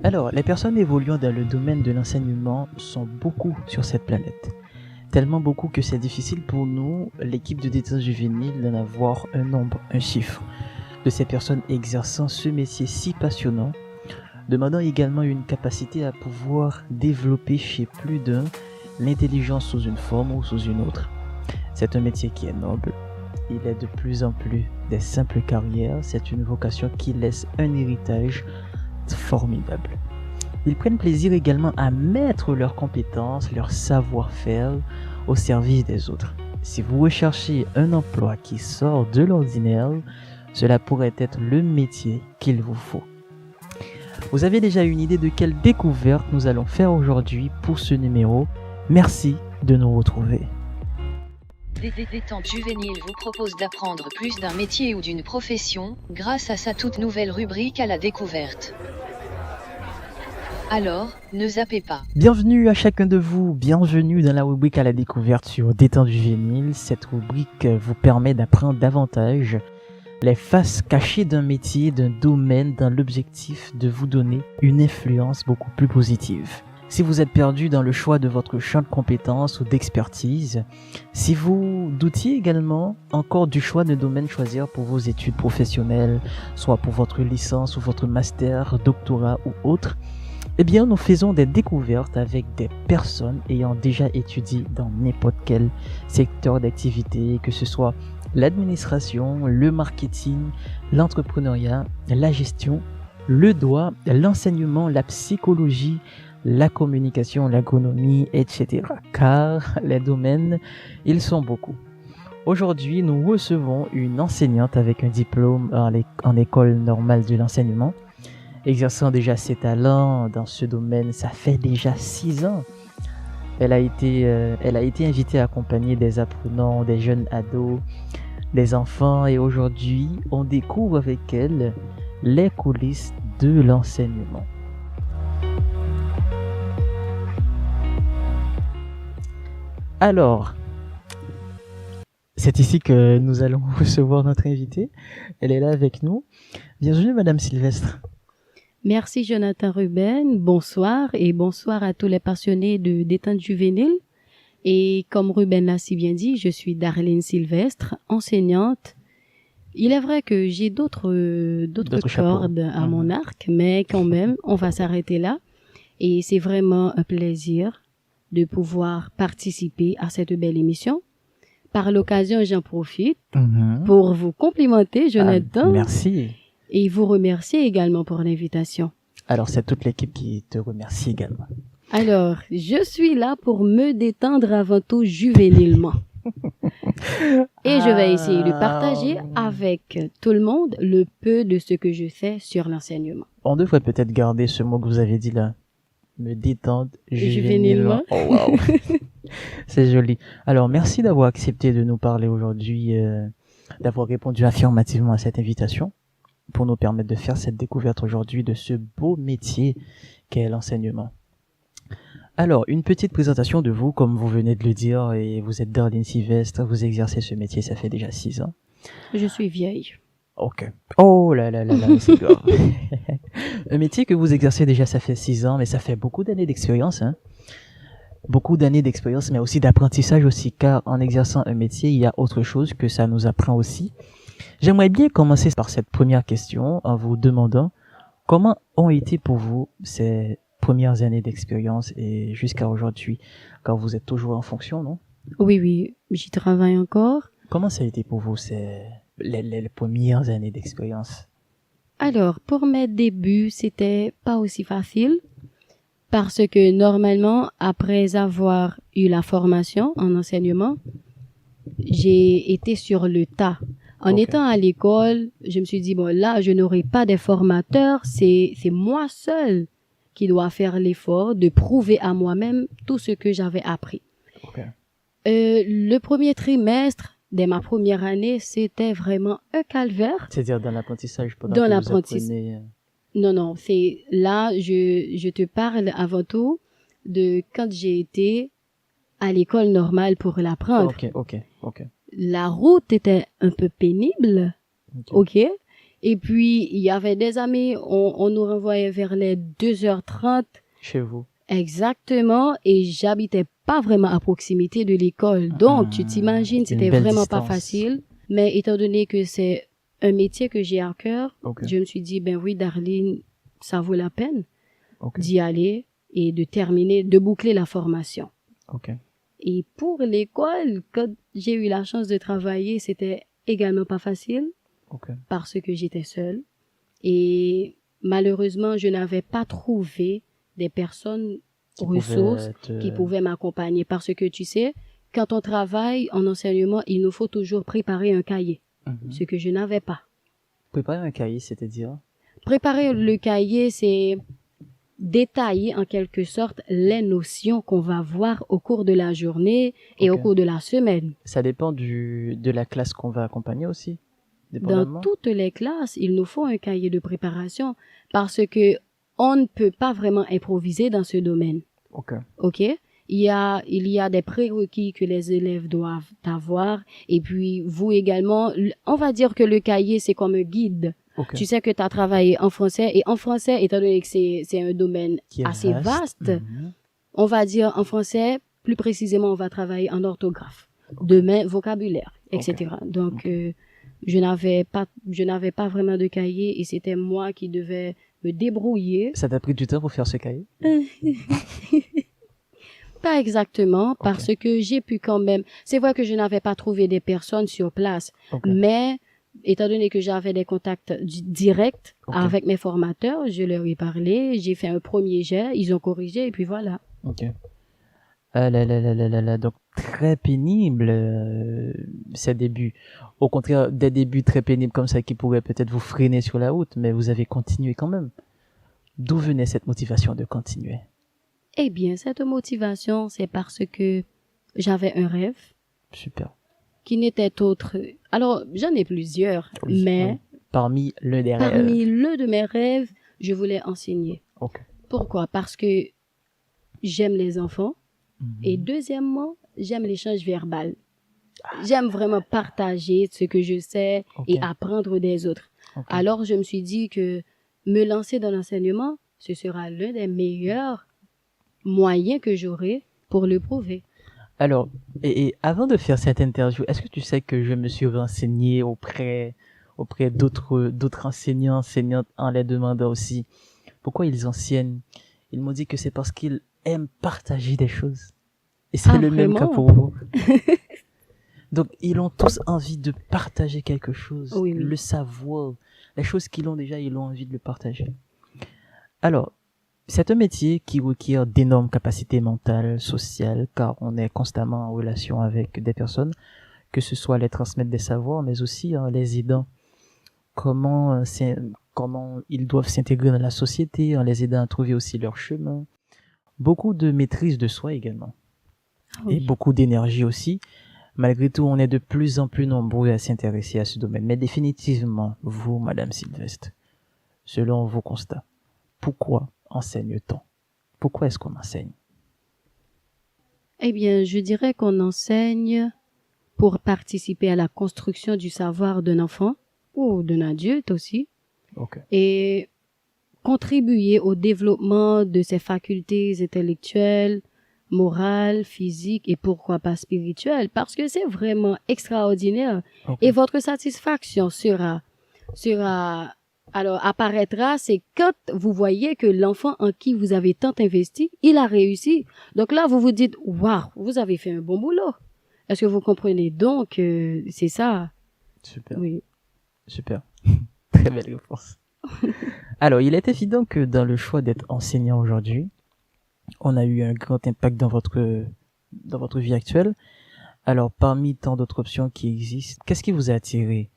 Alors, les personnes évoluant dans le domaine de l'enseignement sont beaucoup sur cette planète. Tellement beaucoup que c'est difficile pour nous, l'équipe de détente juvénile, d'en avoir un nombre, un chiffre, de ces personnes exerçant ce métier si passionnant, demandant également une capacité à pouvoir développer chez plus d'un l'intelligence sous une forme ou sous une autre. C'est un métier qui est noble. Il est de plus en plus des simples carrières. C'est une vocation qui laisse un héritage formidable. Ils prennent plaisir également à mettre leurs compétences, leur savoir-faire au service des autres. Si vous recherchez un emploi qui sort de l'ordinaire, cela pourrait être le métier qu'il vous faut. Vous avez déjà une idée de quelle découverte nous allons faire aujourd'hui pour ce numéro? Merci de nous retrouver. Détente juvénile vous propose d'apprendre plus d'un métier ou d'une profession, grâce à sa toute nouvelle rubrique à la découverte. Alors, ne zappez pas. Bienvenue à chacun de vous, bienvenue dans la rubrique à la découverte sur Détente juvénile. Cette rubrique vous permet d'apprendre davantage les faces cachées d'un métier, d'un domaine, dans l'objectif de vous donner une influence beaucoup plus positive. Si vous êtes perdu dans le choix de votre champ de compétences ou d'expertise, si vous doutiez également encore du choix de domaine choisir pour vos études professionnelles, soit pour votre licence ou votre master, doctorat ou autre, eh bien, nous faisons des découvertes avec des personnes ayant déjà étudié dans n'importe quel secteur d'activité, que ce soit l'administration, le marketing, l'entrepreneuriat, la gestion, le droit, l'enseignement, la psychologie, la communication, l'agronomie, etc. Car les domaines, ils sont beaucoup. Aujourd'hui, nous recevons une enseignante avec un diplôme en école normale de l'enseignement, exerçant déjà ses talents dans ce domaine. Ça fait déjà 6 ans. Elle a été invitée à accompagner des apprenants, des jeunes ados, des enfants, et aujourd'hui, on découvre avec elle les coulisses de l'enseignement. Alors, c'est ici que nous allons recevoir notre invitée. Elle est là avec nous. Bienvenue, Madame Sylvestre. Merci Jonathan Ruben, bonsoir et bonsoir à tous les passionnés de détente juvénile. Et comme Ruben l'a si bien dit, je suis Darlene Sylvestre, enseignante. Il est vrai que j'ai d'autres cordes à mon arc, mais quand même, on va s'arrêter là. Et c'est vraiment un plaisir de pouvoir participer à cette belle émission. Par l'occasion, j'en profite pour vous complimenter, Jonathan. Merci. Et vous remercier également pour l'invitation. Alors, c'est toute l'équipe qui te remercie également. Alors, je suis là pour me détendre avant tout juvénilement. Et je vais essayer de partager avec tout le monde le peu de ce que je sais sur l'enseignement. On devrait peut-être garder ce mot que vous avez dit là. Me détendre juvénilement. Oh, wow. C'est joli. Alors, merci d'avoir accepté de nous parler aujourd'hui, d'avoir répondu affirmativement à cette invitation, pour nous permettre de faire cette découverte aujourd'hui de ce beau métier qu'est l'enseignement. Alors, une petite présentation de vous, comme vous venez de le dire, et vous êtes Darlene Sylvestre, vous exercez ce métier, ça fait déjà 6 ans. Je suis vieille. Ok. Oh là là là là, c'est grave. Un métier que vous exercez déjà, ça fait 6 ans, mais ça fait beaucoup d'années d'expérience, hein. Beaucoup d'années d'expérience, mais aussi d'apprentissage aussi, car en exerçant un métier, il y a autre chose que ça nous apprend aussi. J'aimerais bien commencer par cette première question en vous demandant comment ont été pour vous ces premières années d'expérience et jusqu'à aujourd'hui, car vous êtes toujours en fonction, non? Oui, j'y travaille encore. Comment ça a été pour vous les premières années d'expérience? Alors, pour mes débuts, c'était pas aussi facile parce que normalement, après avoir eu la formation en enseignement, j'ai été sur le tas. En étant à l'école, je me suis dit, bon, là, je n'aurai pas de formateurs, c'est moi seule qui dois faire l'effort de prouver à moi-même tout ce que j'avais appris. Le premier trimestre de ma première année, c'était vraiment un calvaire. C'est-à-dire dans l'apprentissage pendant que vous apprenez... Non, c'est là, je te parle avant tout de quand j'ai été à l'école normale pour l'apprendre. Ok. La route était un peu pénible, ok. Et puis, il y avait des amis, on nous renvoyait vers les 2h30. Chez vous. Exactement. Et j'habitais pas vraiment à proximité de l'école. Donc, tu t'imagines, C'est une c'était belle vraiment pas distance. facile. Mais étant donné que c'est un métier que j'ai à cœur, Ok. je me suis dit, ben oui, Darlene, ça vaut la peine Ok. d'y aller et de terminer, de boucler la formation. Ok. Et pour l'école, quand j'ai eu la chance de travailler, c'était également pas facile Ok. parce que j'étais seule. Et malheureusement, je n'avais pas trouvé des personnes Qui ressources pouvait qui te- pouvaient m'accompagner. Parce que tu sais, quand on travaille en enseignement, il nous faut toujours préparer un cahier, Mhm. ce que je n'avais pas. Préparer un cahier, c'est-à-dire. Préparer le cahier, c'est détailler en quelque sorte les notions qu'on va voir au cours de la journée et au Ok. cours de la semaine. Ça dépend de la classe qu'on va accompagner aussi. Dans Dépendamment. toutes les classes, il nous faut un cahier de préparation parce que on ne peut pas vraiment improviser dans ce domaine. Ok. OK? Il y a des prérequis que les élèves doivent avoir et puis vous également, on va dire que le cahier c'est comme un guide. Ok. Tu sais que tu as travaillé en français et en français, étant donné que c'est un domaine Qui est assez vaste, Mhm. on va dire en français, plus précisément, on va travailler en orthographe, demain, vocabulaire, etc. Donc, Ok. je n'avais pas vraiment de cahier et c'était moi qui devais me débrouiller. Ça t'a pris du temps pour faire ce cahier? Pas exactement, parce que j'ai pu quand même, c'est vrai que je n'avais pas trouvé des personnes sur place, Ok. mais étant donné que j'avais des contacts directs Ok. avec mes formateurs, je leur ai parlé, j'ai fait un premier jet, ils ont corrigé et puis voilà. Ok. Ah là là là là là là. Donc très pénible ces débuts. Au contraire, des débuts très pénibles comme ça qui pourraient peut-être vous freiner sur la route, mais vous avez continué quand même. D'où venait cette motivation de continuer? Eh bien, cette motivation, c'est parce que j'avais un rêve Super. qui n'était autre. Alors, j'en ai plusieurs, Oui, mais oui. Parmi l'un des rêves. parmi l'un de mes rêves, je voulais enseigner. Ok. Pourquoi? Parce que j'aime les enfants Mhm. et deuxièmement, j'aime l'échange verbal. J'aime vraiment partager ce que je sais Ok. et apprendre des autres. Ok. Alors, je me suis dit que me lancer dans l'enseignement, ce sera l'un des meilleurs moyens que j'aurai pour le prouver. Alors, et avant de faire cette interview, est-ce que tu sais que je me suis renseigné auprès d'autres enseignants, enseignantes en les demandant aussi pourquoi ils enseignent? Ils m'ont dit que c'est parce qu'ils aiment partager des choses. Et c'est Ah, le même cas vraiment? pour vous. Donc, ils ont tous envie de partager quelque chose, Oui, oui. le savoir, les choses qu'ils ont déjà, ils ont envie de le partager. Alors, c'est un métier qui requiert d'énormes capacités mentales, sociales, car on est constamment en relation avec des personnes, que ce soit les transmettre des savoirs, mais aussi les aidant. Comment ils doivent s'intégrer dans la société, en les aidant à trouver aussi leur chemin. Beaucoup de maîtrise de soi également. Ah Et oui. beaucoup d'énergie aussi. Malgré tout, on est de plus en plus nombreux à s'intéresser à ce domaine. Mais définitivement, vous, Madame Sylvestre, selon vos constats, pourquoi enseigne-t-on? Pourquoi est-ce qu'on enseigne? Eh bien, je dirais qu'on enseigne pour participer à la construction du savoir d'un enfant ou d'un adulte aussi Ok. et contribuer au développement de ses facultés intellectuelles, morales, physiques et pourquoi pas spirituelles parce que c'est vraiment extraordinaire Ok. et votre satisfaction apparaîtra, c'est quand vous voyez que l'enfant en qui vous avez tant investi, il a réussi. Donc là, vous vous dites, waouh, vous avez fait un bon boulot. Est-ce que vous comprenez? Donc, c'est ça. Super. Oui. Super. Très belle réponse. Alors, il est évident que dans le choix d'être enseignant aujourd'hui, on a eu un grand impact dans votre vie actuelle. Alors, parmi tant d'autres options qui existent, qu'est-ce qui vous a attiré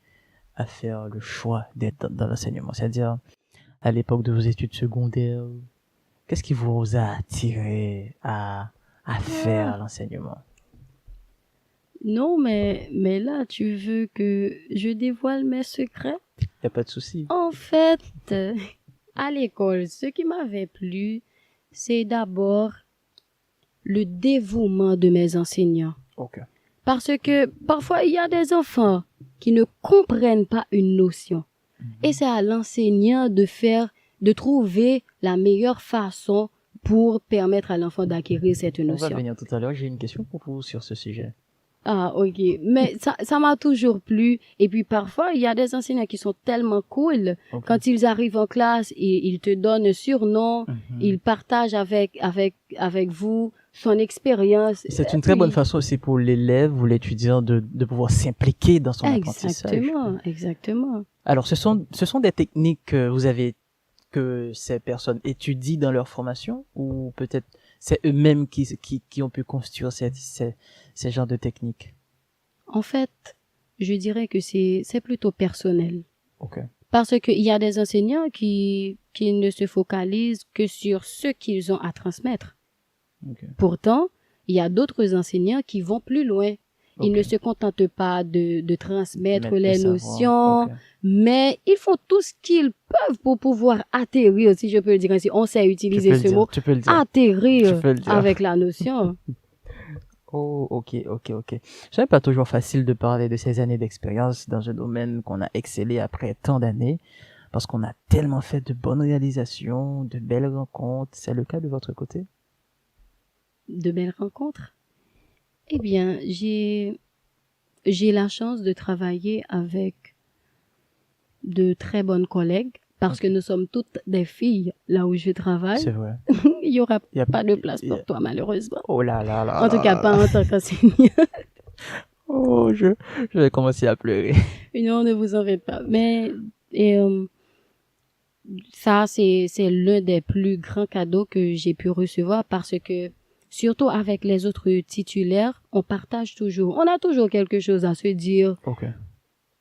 à faire le choix d'être dans l'enseignement? C'est-à-dire, à l'époque de vos études secondaires, qu'est-ce qui vous a attiré à faire l'enseignement? Non, mais là, tu veux que je dévoile mes secrets? Y a pas de souci. En fait, à l'école, ce qui m'avait plu, c'est d'abord le dévouement de mes enseignants. Ok. Parce que parfois, il y a des enfants qui ne comprennent pas une notion. Et c'est à l'enseignant de trouver la meilleure façon pour permettre à l'enfant d'acquérir cette On va notion. venir tout à l'heure. J'ai une question pour vous sur ce sujet. Ah, ok. Mais ça m'a toujours plu. Et puis parfois, il y a des enseignants qui sont tellement cool. Ok. Quand ils arrivent en classe, ils te donnent un surnom, Mhm. ils partagent avec vous son expérience. C'est une très bonne façon aussi pour l'élève ou l'étudiant de pouvoir s'impliquer dans son apprentissage. Exactement. Alors, ce sont des techniques que ces personnes étudient dans leur formation ou peut-être c'est eux-mêmes qui ont pu construire ces genres de techniques? En fait, je dirais que c'est plutôt personnel. Ok. Parce qu'il y a des enseignants qui ne se focalisent que sur ce qu'ils ont à transmettre. Ok. Pourtant, il y a d'autres enseignants qui vont plus loin. Ils Ok. ne se contentent pas de transmettre Mettre le les savoir. notions, Ok. mais ils font tout ce qu'ils peuvent pour pouvoir atterrir, si je peux le dire ainsi. On sait utiliser ce mot, Tu peux le dire. atterrir Tu peux le dire. avec la notion. Oh, ok. Ce n'est pas toujours facile de parler de ces années d'expérience dans un domaine qu'on a excellé après tant d'années, parce qu'on a tellement fait de bonnes réalisations, de belles rencontres. C'est le cas de votre côté? De belles rencontres. Eh bien, j'ai la chance de travailler avec de très bonnes collègues parce que nous sommes toutes des filles là où je travaille. C'est vrai. Il y aura Il y a- pas de place il y a- pour toi malheureusement. Oh là là là. En tout là cas, là. pas en tant qu'enseignant. Oh, je vais commencer à pleurer. Non, ne vous en faites pas. Mais ça, c'est l'un des plus grands cadeaux que j'ai pu recevoir parce que, surtout avec les autres titulaires, on partage toujours. On a toujours quelque chose à se dire. Ok.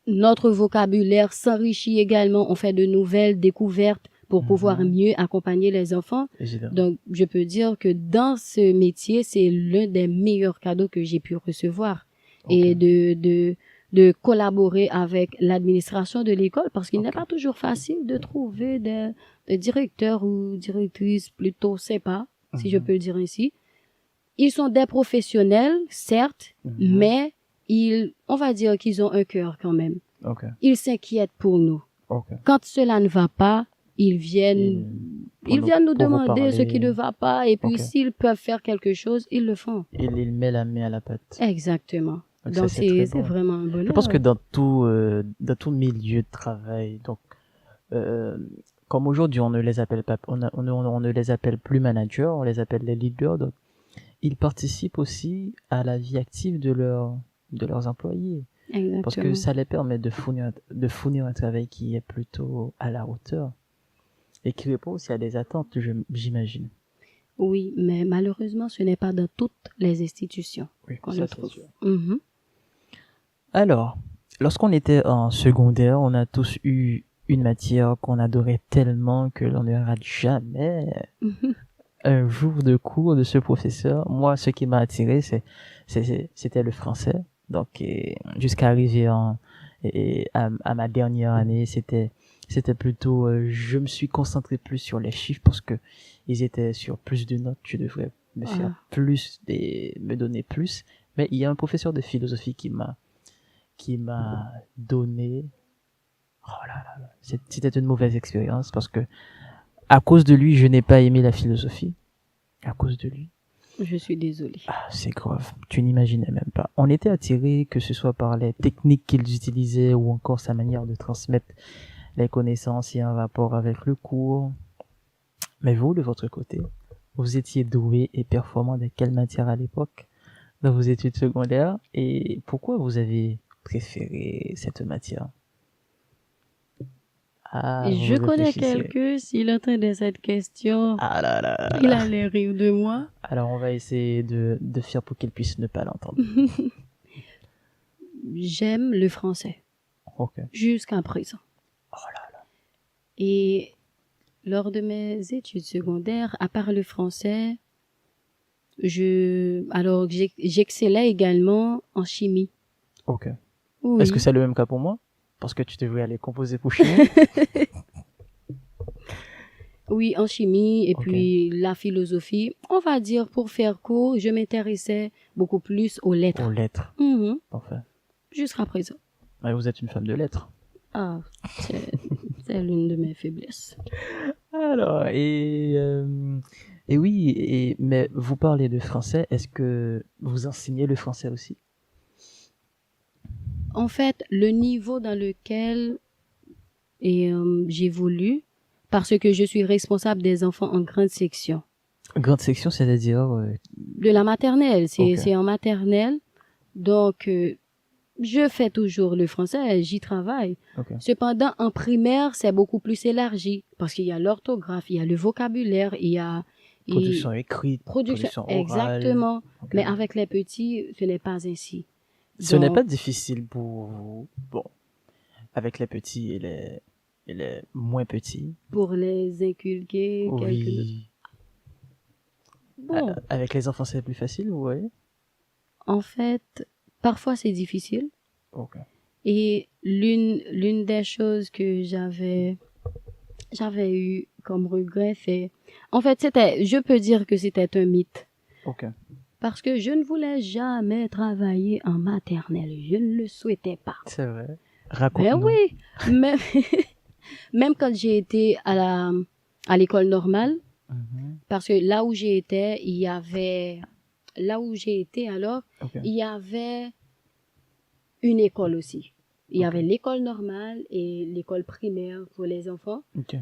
Notre vocabulaire s'enrichit également. On fait de nouvelles découvertes pour pouvoir mieux accompagner les enfants. Évidemment. Donc, je peux dire que dans ce métier, c'est l'un des meilleurs cadeaux que j'ai pu recevoir. Ok. Et de collaborer avec l'administration de l'école parce qu'il n'est pas toujours facile de trouver des directeurs ou directrices plutôt sympas, si je peux le dire ainsi. Ils sont des professionnels, certes, mais on va dire qu'ils ont un cœur quand même. Ok. Ils s'inquiètent pour nous. Ok. Quand cela ne va pas, ils viennent nous pour vous demander ce parler. qui ne va pas et puis Ok. s'ils peuvent faire quelque chose, ils le font. Il met la main à la pâte. Exactement. Donc Donc ça, c'est très c'est bon. vraiment un bonheur. Je pense que dans tout milieu de travail, donc comme aujourd'hui on ne les appelle pas, on ne les appelle plus managers, on les appelle les leaders. Donc ils participent aussi à la vie active de leurs employés, Exactement. parce que ça les permet de fournir un travail qui est plutôt à la hauteur et qui répond aussi à des attentes, j'imagine. Oui, mais malheureusement, ce n'est pas dans toutes les institutions Oui, qu'on ça, le c'est trouve. sûr. Mhm. Alors, lorsqu'on était en secondaire, on a tous eu une matière qu'on adorait tellement que l'on ne rate jamais un jour de cours de ce professeur. Moi, ce qui m'a attiré, c'était le français. Donc, jusqu'à arriver à ma dernière année, c'était plutôt, je me suis concentré plus sur les chiffres parce que ils étaient sur plus de notes. Je devrais me faire plus me donner plus. Mais il y a un professeur de philosophie qui m'a donné, oh là là, c'était une mauvaise expérience parce que à cause de lui, je n'ai pas aimé la philosophie. À cause de lui. Je suis désolée. Ah, c'est grave. Tu n'imaginais même pas. On était attirés, que ce soit par les techniques qu'ils utilisaient ou encore sa manière de transmettre les connaissances et un rapport avec le cours. Mais vous, de votre côté, vous étiez doué et performant de quelle matière à l'époque dans vos études secondaires et pourquoi vous avez préféré cette matière? Ah, Je vous connais réfléchissez. quelqu'un, s'il entendait cette question, Ah là là là il là. allait rire de moi. Alors on va essayer de faire pour qu'il puisse ne pas l'entendre. J'aime le français, Ok. jusqu'à présent. Oh là là. Et lors de mes études secondaires, à part le français, j'excellais également en chimie. Ok. Oui. Est-ce que c'est le même cas pour moi? Parce que tu devrais aller composer pour chimie. Oui, en chimie et Ok. puis la philosophie. On va dire, pour faire court, je m'intéressais beaucoup plus aux lettres. Aux lettres. Mhm. Parfait. Jusqu'à présent. Ouais, vous êtes une femme de lettres. Ah, C'est l'une de mes faiblesses. Alors, et oui, mais vous parlez de français, est-ce que vous enseignez le français aussi? En fait, le niveau dans lequel j'évolue, parce que je suis responsable des enfants en grande section. Grande section, c'est-à-dire... De la maternelle, Ok. c'est en maternelle. Donc, je fais toujours le français, j'y travaille. Ok. Cependant, en primaire, c'est beaucoup plus élargi parce qu'il y a l'orthographe, il y a le vocabulaire, il y a Production écrite, production orale. exactement. Ok. Mais avec les petits, ce n'est pas ainsi. Ce n'est Donc, pas difficile pour vous, bon, avec les petits et les moins petits. pour les inculquer, Oui. Bon, Avec les enfants, c'est plus facile, vous voyez? en fait, parfois c'est difficile. Ok. Et l'une des choses que j'avais eu comme regret, c'est, en fait, je peux dire que c'était un mythe. Ok. Parce que je ne voulais jamais travailler en maternelle. Je ne le souhaitais pas. C'est vrai. Ben Raconte-nous. oui, même, même quand j'ai été à l'école normale, Mhm. parce que là où j'étais alors, Ok. il y avait une école aussi. Il y Ok. avait l'école normale et l'école primaire pour les enfants, Ok.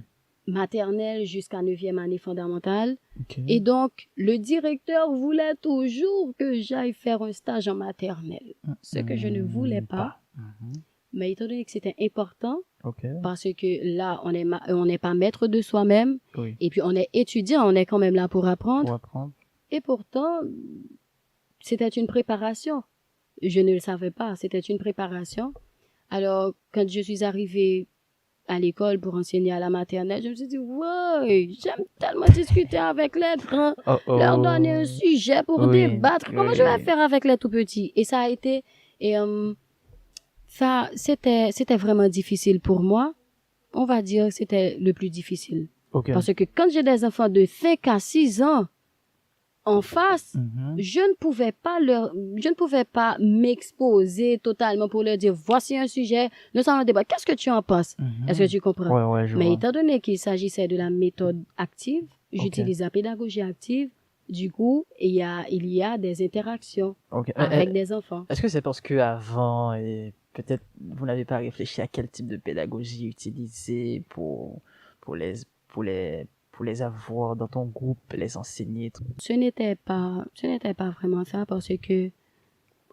maternelle jusqu'à 9e année fondamentale. Ok. Et donc, le directeur voulait toujours que j'aille faire un stage en maternelle, ce que je ne voulais pas. Mhm. Mais étant donné que c'était important, Ok. parce que là, on n'est pas maître de soi-même, Oui. et puis on est étudiant, on est quand même là pour apprendre. Pour apprendre. Et pourtant, c'était une préparation. Je ne le savais pas, c'était une préparation. Alors, quand je suis arrivée à l'école pour enseigner à la maternelle, je me suis dit, ouais, j'aime tellement discuter avec les grands, Oh oh. leur donner un sujet pour Oui, débattre. Comment oui, je vais oui. faire avec les tout petits? Et ça a été, ça, c'était vraiment difficile pour moi. On va dire que c'était le plus difficile. Ok. Parce que quand j'ai des enfants de 5 à 6 ans en face, Mhm. je ne pouvais pas m'exposer totalement pour leur dire, voici un sujet, nous allons débattre. Qu'est-ce que tu en penses? Mhm. Est-ce que tu comprends? Ouais, ouais, je Mais vois. étant donné qu'il s'agissait de la méthode active, j'utilise la pédagogie active. Du coup, il y a des interactions Ok. avec des enfants. Est-ce que c'est parce que avant, et peut-être vous n'avez pas réfléchi à quel type de pédagogie utiliser pour les avoir dans ton groupe, les enseigner? Ce n'était pas vraiment ça parce que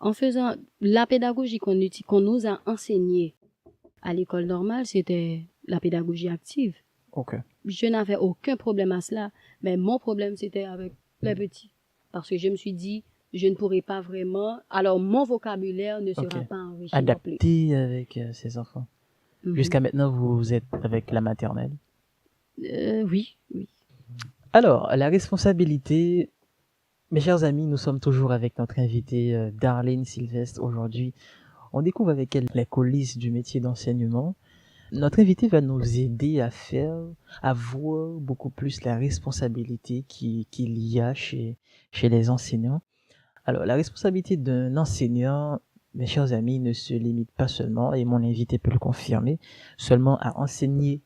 en faisant la pédagogie qu'on nous a enseignée à l'école normale, c'était la pédagogie active. Ok. Je n'avais aucun problème à cela, mais mon problème c'était avec les petits parce que je me suis dit je ne pourrai pas vraiment, alors mon vocabulaire ne sera Ok. pas enrichi non plus. Adapté avec ces enfants. Mhm. Jusqu'à maintenant, vous êtes avec la maternelle. Oui. Alors, la responsabilité. Mes chers amis, nous sommes toujours avec notre invitée Darlene Sylvestre aujourd'hui. On découvre avec elle les coulisses du métier d'enseignement. Notre invitée va nous aider à voir beaucoup plus la responsabilité qu'il y a chez les enseignants. Alors, la responsabilité d'un enseignant, mes chers amis, ne se limite pas seulement, et mon invité peut le confirmer, seulement à enseigner.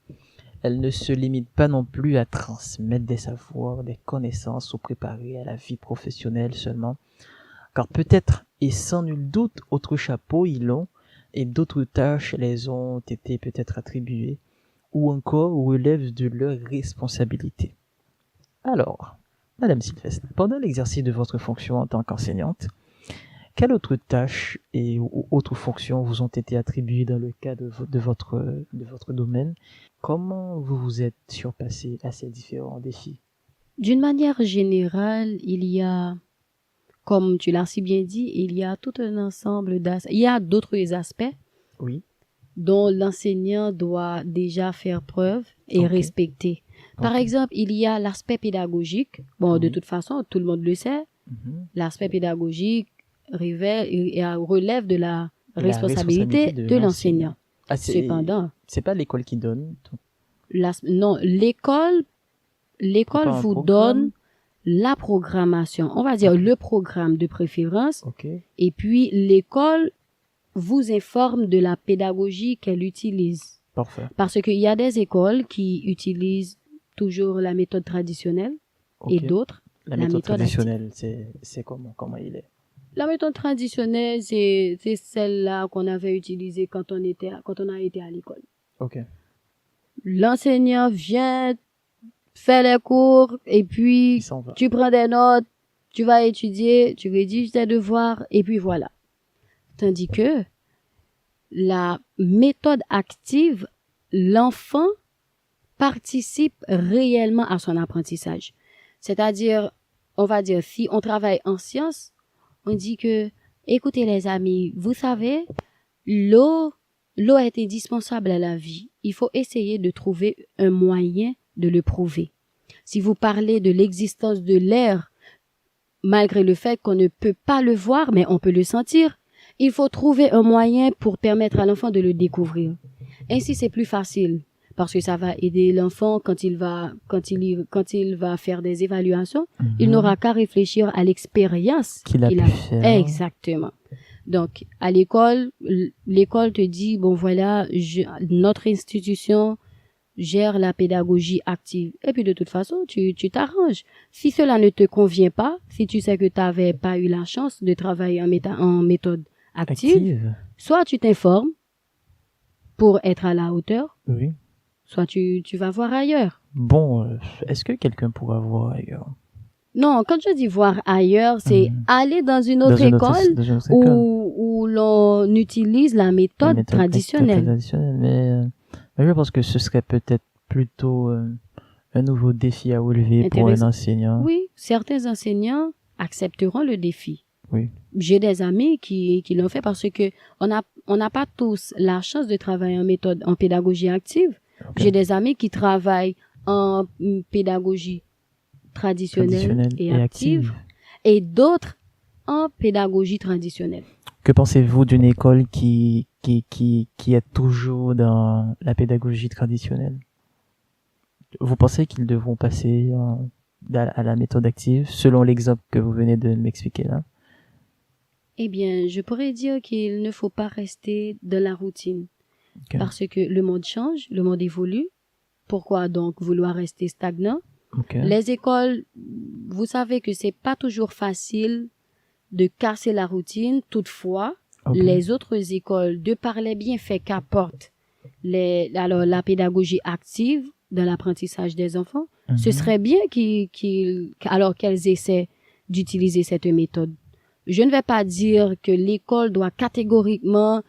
Elle ne se limite pas non plus à transmettre des savoirs, des connaissances ou préparer à la vie professionnelle seulement. Car peut-être, et sans nul doute, autres chapeaux ils l'ont, et d'autres tâches les ont été peut-être attribuées, ou encore relèvent de leur responsabilité. Alors, Madame Sylvestre, pendant l'exercice de votre fonction en tant qu'enseignante, quelles autres tâches ou autres fonctions vous ont été attribuées dans le cadre de votre domaine? Comment vous vous êtes surpassé à ces différents défis? D'une manière générale, il y a, comme tu l'as si bien dit, il y a tout un ensemble d'aspects. Il y a d'autres aspects Oui. dont l'enseignant doit déjà faire preuve et Ok. respecter. Par Ok. exemple, il y a l'aspect pédagogique. Bon, de Oui. toute façon, tout le monde le sait. Mhm. L'aspect pédagogique relève de la La responsabilité de l'enseignant. Ah, Cependant, c'est pas l'école qui donne. non, l'école Pas un vous programme? donne la programmation. On va dire Ok. le programme de préférence. Ok. Et puis, l'école vous informe de la pédagogie qu'elle utilise. Parfait. Parce qu'il y a des écoles qui utilisent toujours la méthode traditionnelle et Ok. d'autres La la méthode méthode traditionnelle, c'est comment il est? La méthode traditionnelle, c'est celle-là qu'on avait utilisée quand on a été à l'école. Ok. L'enseignant vient, fait les cours, et Il puis s'en va. tu prends des notes, tu vas étudier, tu rédiges tes devoirs, et puis voilà. Tandis que la méthode active, l'enfant participe réellement à son apprentissage. C'est-à-dire, on va dire, si on travaille en sciences, on dit que, écoutez les amis, vous savez, l'eau est indispensable à la vie. Il faut essayer de trouver un moyen de le prouver. Si vous parlez de l'existence de l'air, malgré le fait qu'on ne peut pas le voir, mais on peut le sentir, il faut trouver un moyen pour permettre à l'enfant de le découvrir. Ainsi, c'est plus facile parce que ça va aider l'enfant quand il va faire des évaluations. Il n'aura qu'à réfléchir à l'expérience Qu'il a pu faire. Exactement. Donc, à l'école te dit, bon voilà, notre institution gère la pédagogie active. Et puis de toute façon, tu t'arranges. Si cela ne te convient pas, si tu sais que tu n'avais pas eu la chance de travailler en méthode active, soit tu t'informes pour être à la hauteur, Oui. soit tu vas voir ailleurs. Bon, est-ce que quelqu'un pourra voir ailleurs? Non, quand je dis voir ailleurs, c'est aller dans une autre école dans une autre école. où l'on utilise la méthode traditionnelle. Mais je pense que ce serait peut-être plutôt un nouveau défi à relever pour un enseignant. Oui, certains enseignants accepteront le défi. Oui. J'ai des amis qui l'ont fait parce que on n'a pas tous la chance de travailler en pédagogie active. Okay. J'ai des amis qui travaillent en pédagogie traditionnelle et active et d'autres en pédagogie traditionnelle. Que pensez-vous d'une école qui est toujours dans la pédagogie traditionnelle? Vous pensez qu'ils devront passer à la méthode active selon l'exemple que vous venez de m'expliquer là? Eh bien, je pourrais dire qu'il ne faut pas rester dans la routine. Okay. Parce que le monde change, le monde évolue. Pourquoi donc vouloir rester stagnant? Okay. Les écoles, vous savez que c'est pas toujours facile de casser la routine. Toutefois, les autres écoles, de par les bienfaits qu'apporte la pédagogie active dans l'apprentissage des enfants, ce serait bien qu'elles essaient d'utiliser cette méthode. Je ne vais pas dire que l'école doit catégoriquement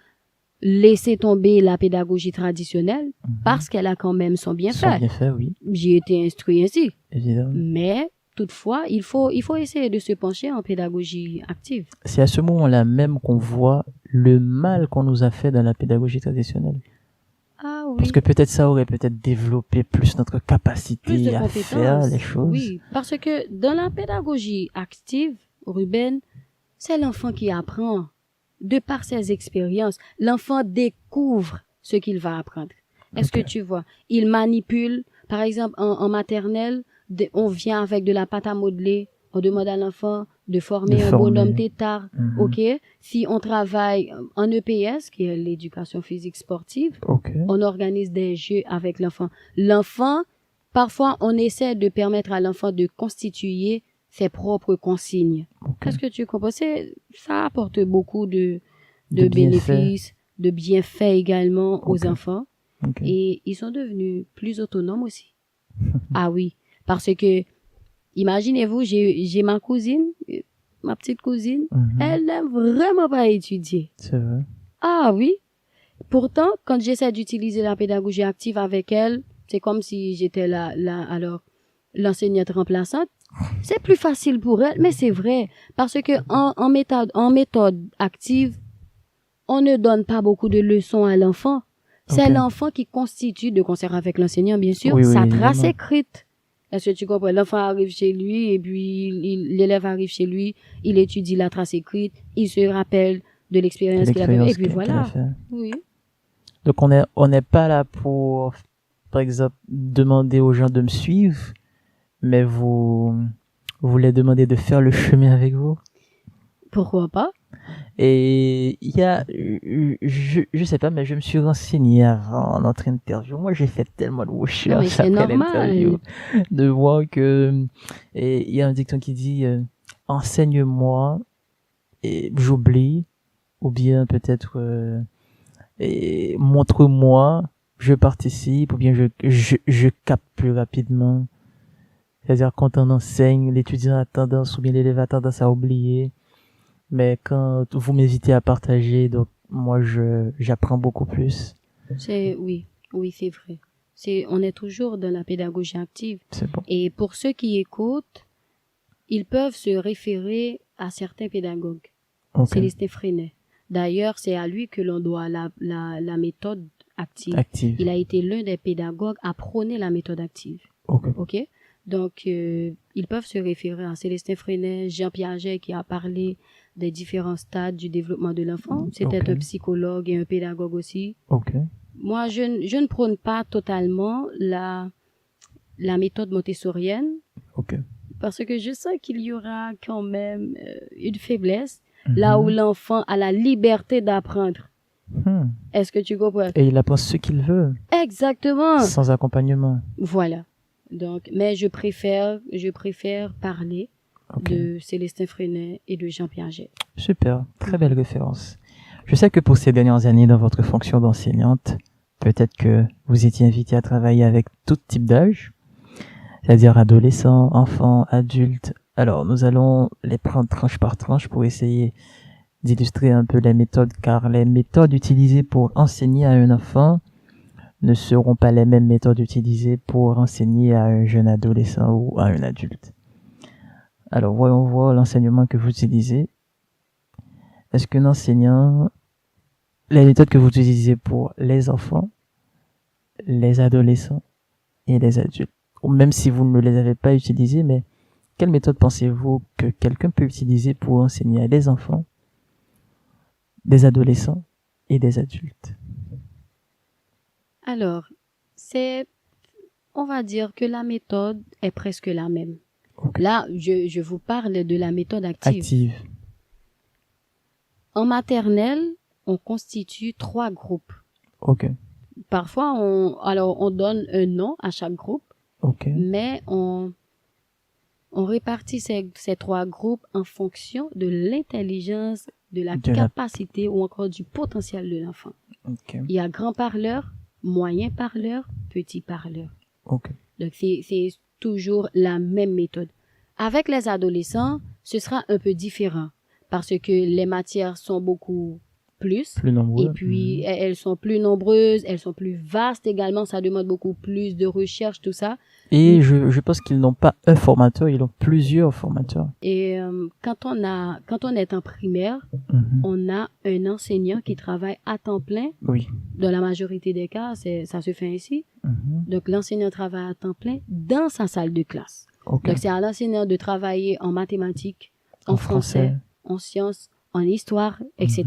laisser tomber la pédagogie traditionnelle parce qu'elle a quand même son bienfait. Son bienfait, oui. J'ai été instruit ainsi. Évidemment. Mais toutefois, il faut essayer de se pencher en pédagogie active. C'est à ce moment-là même qu'on voit le mal qu'on nous a fait dans la pédagogie traditionnelle. Ah oui. Parce que peut-être ça aurait peut-être développé plus notre capacité à faire les choses. Oui, parce que dans la pédagogie active, Ruben, c'est l'enfant qui apprend. De par ses expériences, l'enfant découvre ce qu'il va apprendre. Est-ce que tu vois? Il manipule. Par exemple, en maternelle, on vient avec de la pâte à modeler. On demande à l'enfant de former un bonhomme tétard. OK? Si on travaille en EPS, qui est l'éducation physique sportive, on organise des jeux avec l'enfant. L'enfant, parfois, on essaie de permettre à l'enfant de constituer ses propres consignes. Est-ce que tu comprends? Ça apporte beaucoup de bénéfices, de bienfaits également aux enfants. Et ils sont devenus plus autonomes aussi. Ah oui, parce que, imaginez-vous, j'ai ma cousine, ma petite cousine, elle n'aime vraiment pas étudier. C'est vrai. Ah oui. Pourtant, quand j'essaie d'utiliser la pédagogie active avec elle, c'est comme si j'étais l'enseignante remplaçante. C'est plus facile pour elle, mais c'est vrai. Parce que en méthode active, on ne donne pas beaucoup de leçons à l'enfant. C'est l'enfant qui constitue, de concert avec l'enseignant, bien sûr, sa trace écrite. Est-ce que tu comprends? L'enfant arrive chez lui, et puis l'élève arrive chez lui, il étudie la trace écrite, il se rappelle de l'expérience qu'il avait, et puis voilà. Oui. Donc on n'est pas là pour, par exemple, demander aux gens de me suivre, mais vous les demandez de faire le chemin avec vous? Pourquoi pas? Et il y a, je sais pas, mais je me suis renseigné avant notre interview. Moi, j'ai fait tellement de Non, mais recherches c'est après normal. l'interview de voir que, et il y a un dicton qui dit, enseigne-moi et j'oublie, ou bien peut-être, et montre-moi, je participe, ou bien je capte plus rapidement. C'est-à-dire quand on enseigne, l'étudiant a tendance, ou bien l'élève a tendance à oublier. Mais quand vous m'invitez à partager, donc moi j'apprends beaucoup plus. Oui, oui, c'est vrai. On est toujours dans la pédagogie active. C'est bon. Et pour ceux qui écoutent, ils peuvent se référer à certains pédagogues. Ok. Célestin Freinet. D'ailleurs, c'est à lui que l'on doit la méthode active. Active. Il a été l'un des pédagogues à prôner la méthode active. Ok. OK? Donc, ils peuvent se référer à Célestin Freinet, Jean Piaget qui a parlé des différents stades du développement de l'enfant. C'était Ok. un psychologue et un pédagogue aussi. Ok. Moi, je ne prône pas totalement la méthode montessorienne Ok. parce que je sens qu'il y aura quand même une faiblesse là où l'enfant a la liberté d'apprendre. Mhm. Est-ce que tu comprends? Et il apprend ce qu'il veut, Exactement. sans accompagnement. Voilà. Donc, mais je préfère parler Ok. de Célestin Freinet et de Jean Piaget. Super. Très belle référence. Je sais que pour ces dernières années dans votre fonction d'enseignante, peut-être que vous étiez invité à travailler avec tout type d'âge, c'est-à-dire adolescents, enfants, adultes. Alors, nous allons les prendre tranche par tranche pour essayer d'illustrer un peu les méthodes, car les méthodes utilisées pour enseigner à un enfant ne seront pas les mêmes méthodes utilisées pour enseigner à un jeune adolescent ou à un adulte. Alors, voyons voir l'enseignement que vous utilisez. Est-ce qu'un enseignant, les méthodes que vous utilisez pour les enfants, les adolescents et les adultes, ou même si vous ne les avez pas utilisées, mais quelle méthode pensez-vous que quelqu'un peut utiliser pour enseigner à des enfants, des adolescents et des adultes? Alors, on va dire que la méthode est presque la même. Ok. Là, je vous parle de la méthode active. Active. En maternelle, on constitue 3 groupes. Ok. Parfois, on donne un nom à chaque groupe, Ok. mais on répartit ces 3 groupes en fonction de l'intelligence, de la capacité ou encore du potentiel de l'enfant. Ok. Il y a grand parleur, moyen parleur, petit parleur. Ok. Donc, c'est toujours la même méthode. Avec les adolescents, ce sera un peu différent parce que les matières sont beaucoup plus nombreux. et puis elles sont plus nombreuses, elles sont plus vastes également, ça demande beaucoup plus de recherche, tout ça. Et je pense qu'ils n'ont pas un formateur, ils ont plusieurs formateurs. Et quand on est en primaire, on a un enseignant qui travaille à temps plein. Oui. Dans la majorité des cas, ça se fait ainsi. Donc, l'enseignant travaille à temps plein dans sa salle de classe. Okay. Donc, c'est à l'enseignant de travailler en mathématiques, en français, en sciences, en histoire, etc.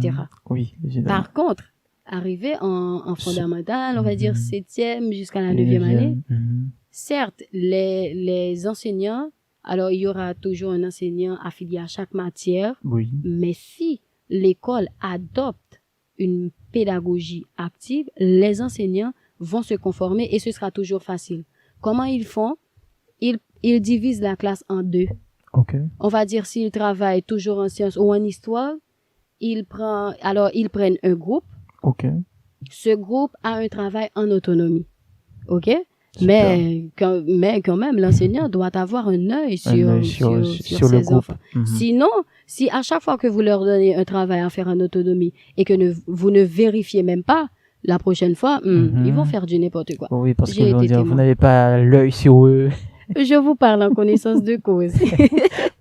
Oui, évidemment. Par contre, arrivé en fondamentale, on va dire 7e jusqu'à la 9e année, certes, les enseignants, alors il y aura toujours un enseignant affilié à chaque matière, oui. Mais si l'école adopte une pédagogie active, les enseignants vont se conformer et ce sera toujours facile. Comment ils font? Ils divisent la classe en 2. Okay. On va dire s'ils travaillent toujours en sciences ou en histoire, ils prennent un groupe. Okay. Ce groupe a un travail en autonomie. OK? Mais quand même, l'enseignant doit avoir un œil sur ses enfants. Sinon, si à chaque fois que vous leur donnez un travail à faire en autonomie et que vous ne vérifiez même pas, la prochaine fois, ils vont faire du n'importe quoi. Oui, parce qu'ils vont dire, vous n'avez pas l'œil sur eux. Je vous parle en connaissance de cause.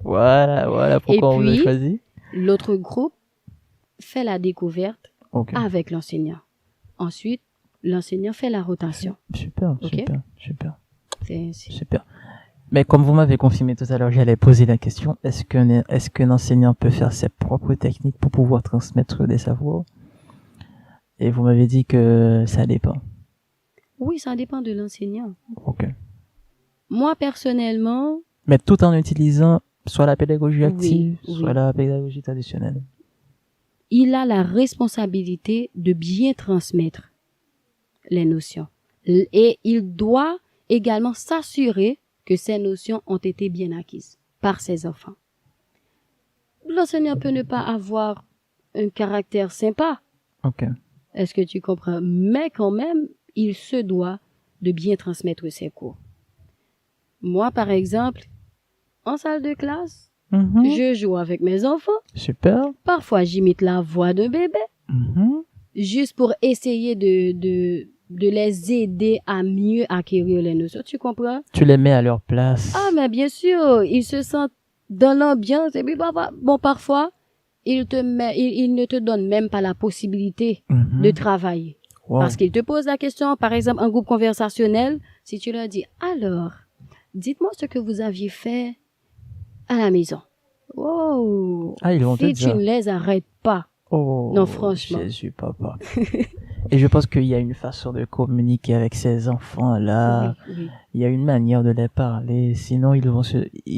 Voilà pourquoi on l'a choisi. L'autre groupe fait la découverte avec l'enseignant. Ensuite, l'enseignant fait la rotation. Super. Super. Mais comme vous m'avez confirmé tout à l'heure, j'allais poser la question, est-ce qu'un enseignant peut faire ses propres techniques pour pouvoir transmettre des savoirs? Et vous m'avez dit que ça dépend. Oui, ça dépend de l'enseignant. Ok. Moi, personnellement... Mais tout en utilisant soit la pédagogie active, soit la pédagogie traditionnelle. il a la responsabilité de bien transmettre les notions. Et il doit également s'assurer que ces notions ont été bien acquises par ses enfants. L'enseignant peut ne pas avoir un caractère sympa. Ok. Est-ce que tu comprends? Mais quand même, il se doit de bien transmettre ses cours. Moi, par exemple, en salle de classe, Mhm. je joue avec mes enfants. Super. Parfois, j'imite la voix d'un bébé, Mhm. juste pour essayer de les aider à mieux acquérir les notions. Tu comprends? Tu les mets à leur place. Ah, mais bien sûr, ils se sentent dans l'ambiance. Et puis, bon, parfois, il ne te donne même pas la possibilité Mhm. de travailler. Wow. Parce qu'il te pose la question, par exemple, un groupe conversationnel, si tu leur dis, alors, dites-moi ce que vous aviez fait à la maison. Wow! Ah, ils vont te Si tu dire. ne les arrêtes pas. Oh, Non, franchement. Jésus, papa. Et je pense qu'il y a une façon de communiquer avec ces enfants-là. Oui, oui. Il y a une manière de les parler. Sinon, ils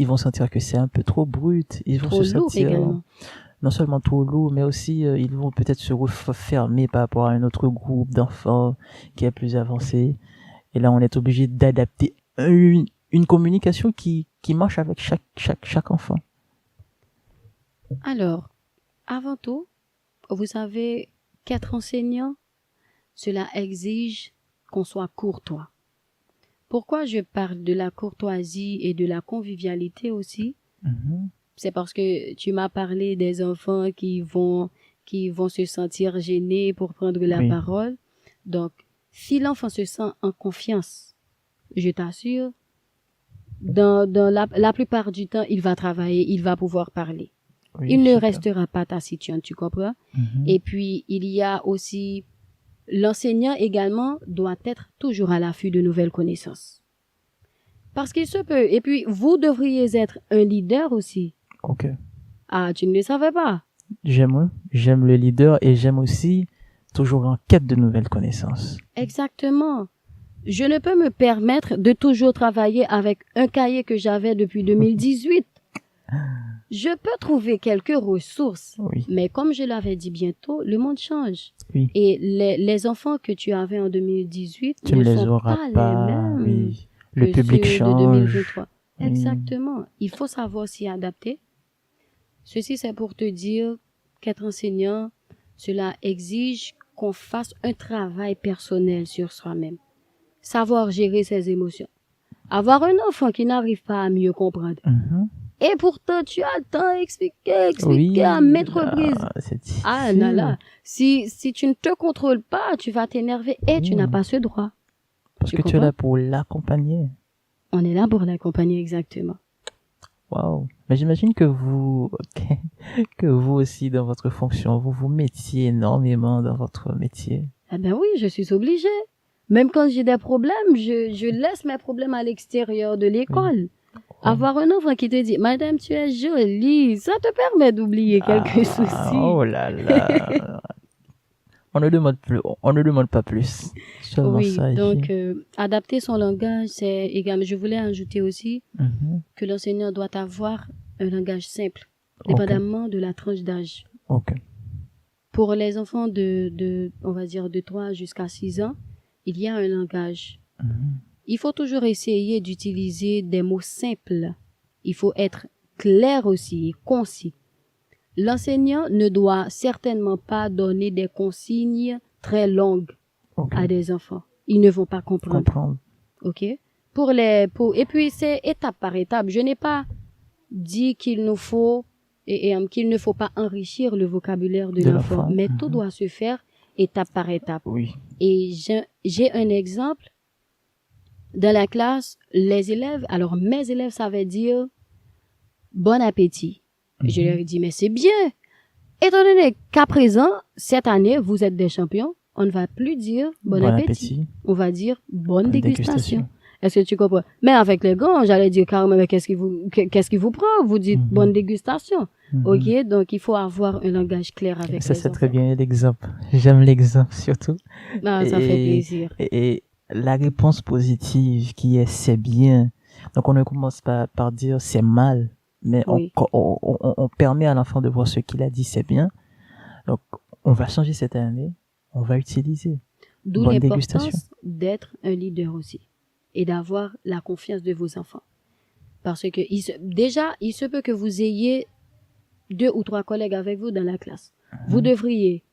vont sentir que c'est un peu trop brut. Ils vont Trop se lourd sentir également. non seulement trop lourd, mais aussi ils vont peut-être se refermer par rapport à un autre groupe d'enfants qui est plus avancé. Et là, on est obligé d'adapter une communication qui marche avec chaque enfant. Alors, avant tout, vous savez qu'être enseignant, cela exige qu'on soit courtois. Pourquoi je parle de la courtoisie et de la convivialité aussi? Mhm. C'est parce que tu m'as parlé des enfants qui vont se sentir gênés pour prendre la Oui. parole. Donc, si l'enfant se sent en confiance, je t'assure, dans la plupart du temps, il va travailler, il va pouvoir parler. Oui, Il ne super. restera pas taciturne, tu comprends? Mhm. Et puis, il y a aussi, l'enseignant également doit être toujours à l'affût de nouvelles connaissances. Parce qu'il se peut. Et puis, vous devriez être un leader aussi. Ok. Ah, tu ne le savais pas? J'aime le leader et j'aime aussi toujours en quête de nouvelles connaissances. Exactement. Je ne peux me permettre de toujours travailler avec un cahier que j'avais depuis 2018. Je peux trouver quelques ressources, Oui, mais comme je l'avais dit bientôt, le monde change. oui. Et les enfants que tu avais en 2018 Tu ne ne les sont auras pas pas. les mêmes Oui. Le que public ceux de change. 2023. Oui. Exactement. Il faut savoir s'y adapter. Ceci, c'est pour te dire qu'être enseignant, cela exige qu'on fasse un travail personnel sur soi-même. Savoir gérer ses émotions. Avoir un enfant qui n'arrive pas à mieux comprendre. Mhm. Et pourtant, tu as le temps d'expliquer Oui, à maintes reprises. c'est difficile. Ah là là. Si tu ne te contrôles pas, tu vas t'énerver et tu Oui. n'as pas ce droit. Parce tu que tu es comprends? là pour l'accompagner. On est là pour l'accompagner exactement. Waouh. Mais j'imagine que que vous aussi, dans votre fonction, vous vous mettiez énormément dans votre métier. Eh ben oui, je suis obligée. Même quand j'ai des problèmes, je laisse mes problèmes à l'extérieur de l'école. Avoir un enfant qui te dit, Madame, tu es jolie, ça te permet d'oublier quelques soucis. Oh là là. On ne demande pas plus. Seulement Oui, ça. donc adapter son langage, c'est également. Je voulais ajouter aussi Mhm. que l'enseignant doit avoir un langage simple, Ok. dépendamment de la tranche d'âge. Ok. Pour les enfants on va dire, de 3 jusqu'à 6 ans, il y a un langage. Mhm. Il faut toujours essayer d'utiliser des mots simples. Il faut être clair aussi et concis. L'enseignant ne doit certainement pas donner des consignes très longues Ok. à des enfants. Ils ne vont pas comprendre. Comprendre. OK? Et puis c'est étape par étape. Je n'ai pas dit qu'il nous faut qu'il ne faut pas enrichir le vocabulaire de l'enfant, mais tout Mhm. doit se faire étape par étape. Oui. Et j'ai un exemple dans la classe, les élèves, alors mes élèves savaient dire bon appétit. Je leur ai dit mais c'est bien. Étant donné qu'à présent, cette année, vous êtes des champions, on ne va plus dire bon appétit. On va dire bonne dégustation. Est-ce que tu comprends? Mais avec les grands, j'allais dire carrément, mais qu'est-ce qui vous prend? Vous dites bonne dégustation. Mhm. OK? Donc, il faut avoir un langage clair avec Ça, les c'est enfants. très bien l'exemple. J'aime l'exemple surtout. Non, ça fait plaisir. Et la réponse positive qui est c'est bien. Donc, on ne commence pas par dire c'est mal, mais Oui. on permet à l'enfant de voir ce qu'il a dit c'est bien. Donc, on va changer cette année, on va utiliser. D'où Bonne dégustation. l'importance d'être un leader aussi et d'avoir la confiance de vos enfants. Parce que déjà, il se peut que vous ayez 2 ou 3 collègues avec vous dans la classe. Vous devriez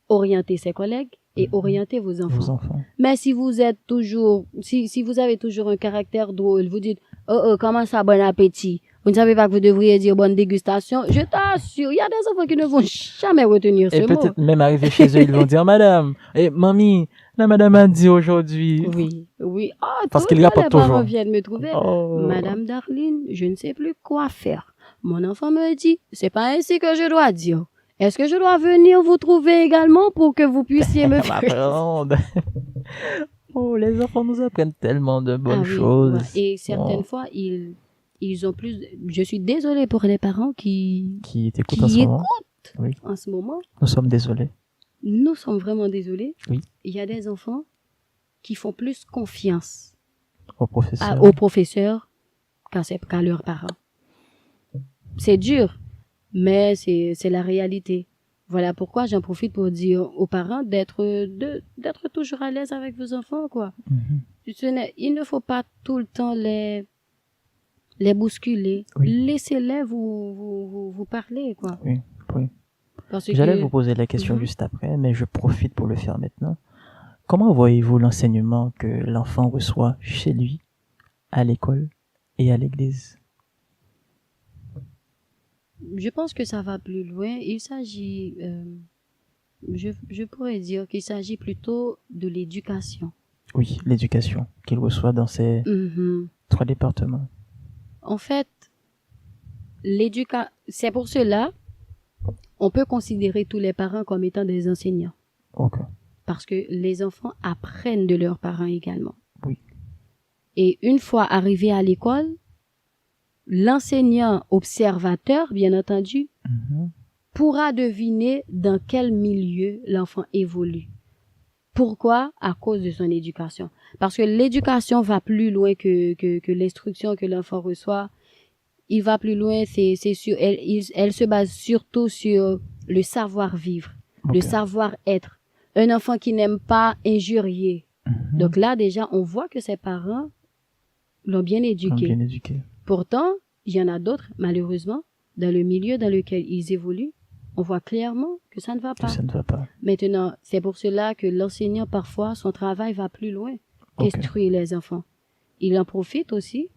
orienter ces collègues et orienter vos enfants. Vos enfants. Mais si vous êtes toujours, si vous avez toujours un caractère drôle, vous dites, oh, comment ça, bon appétit? Vous ne savez pas que vous devriez dire bonne dégustation. Je t'assure, il y a des enfants qui ne vont jamais retenir ce Et mot. peut-être même arriver chez eux, ils vont dire, madame, mamie, la madame a dit aujourd'hui. Oui. Ah, Parce tout qu'ils le temps, rapportent les parents toujours. viennent me trouver. Oh. Madame Darline, je ne sais plus quoi faire. Mon enfant me dit, c'est pas ainsi que je dois dire. Est-ce que je dois venir vous trouver également pour que vous puissiez me faire? M'apprendre. Oh, les enfants nous apprennent tellement de bonnes Ah oui, choses. ouais. Et certaines fois, ils ont plus. Je suis désolée pour les parents qui t'écoutent en ce moment. Oui. En ce moment. Nous sommes désolés. Nous sommes vraiment désolés. Oui. Il y a des enfants qui font plus confiance Aux professeurs. aux professeurs qu'à leurs parents. C'est dur, mais c'est la réalité. Voilà pourquoi j'en profite pour dire aux parents d'être toujours à l'aise avec vos enfants, quoi. Il ne faut pas tout le temps les bousculer. Oui. Laissez-les vous parler, quoi. Oui. Parce J'allais que vous poser la question juste après, mais je profite pour le faire maintenant. Comment voyez-vous l'enseignement que l'enfant reçoit chez lui, à l'école et à l'église? je pense que ça va plus loin. Il s'agit, je pourrais dire qu'il s'agit plutôt de l'éducation. Oui, l'éducation qu'il reçoit dans ces 3 départements. En fait, c'est pour cela, on peut considérer tous les parents comme étant des enseignants. Ok. Parce que les enfants apprennent de leurs parents également. Oui. Et une fois arrivés à l'école, l'enseignant observateur, bien entendu, pourra deviner dans quel milieu l'enfant évolue. Pourquoi? À cause de son éducation. Parce que l'éducation va plus loin que l'instruction que l'enfant reçoit. Il va plus loin, c'est sûr. Elle se base surtout sur le savoir-vivre, le savoir-être. Un enfant qui n'aime pas injurier. Donc là, déjà, on voit que ses parents l'ont bien éduqué. Pourtant, il y en a d'autres, malheureusement, dans le milieu dans lequel ils évoluent, on voit clairement que ça ne va pas. Maintenant, c'est pour cela que l'enseignant, parfois, son travail va plus loin qu'instruire les enfants. Il en profite aussi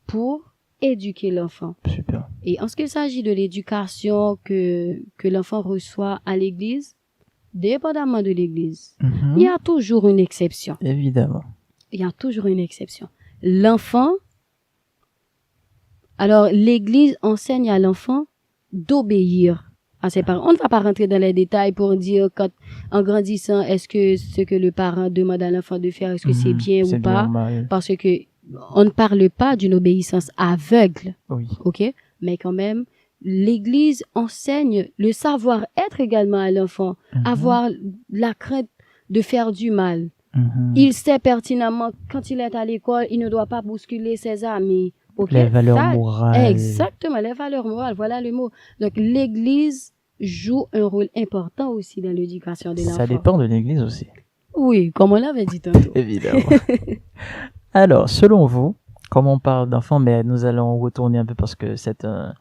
pour éduquer l'enfant. Super. Et en ce qu'il s'agit de l'éducation que l'enfant reçoit à l'église, dépendamment de l'église, il y a toujours une exception. Évidemment. Il y a toujours une exception. Alors l'église enseigne à l'enfant d'obéir à ses parents. On ne va pas rentrer dans les détails pour dire en grandissant, est-ce que ce que le parent demande à l'enfant de faire, est-ce que c'est bien ou pas? Parce que on ne parle pas d'une obéissance aveugle. Oui. OK? Mais quand même, l'église enseigne le savoir-être également à l'enfant, avoir la crainte de faire du mal. Il sait pertinemment, quand il est à l'école, il ne doit pas bousculer ses amis. Okay? Les valeurs morales. Exactement, les valeurs morales, voilà le mot. Donc, l'église joue un rôle important aussi dans l'éducation de l'enfant. Ça dépend de l'église aussi. Oui, comme on l'avait dit tantôt. Évidemment. Alors, selon vous, comme on parle d'enfants, mais nous allons retourner un peu parce que c'est un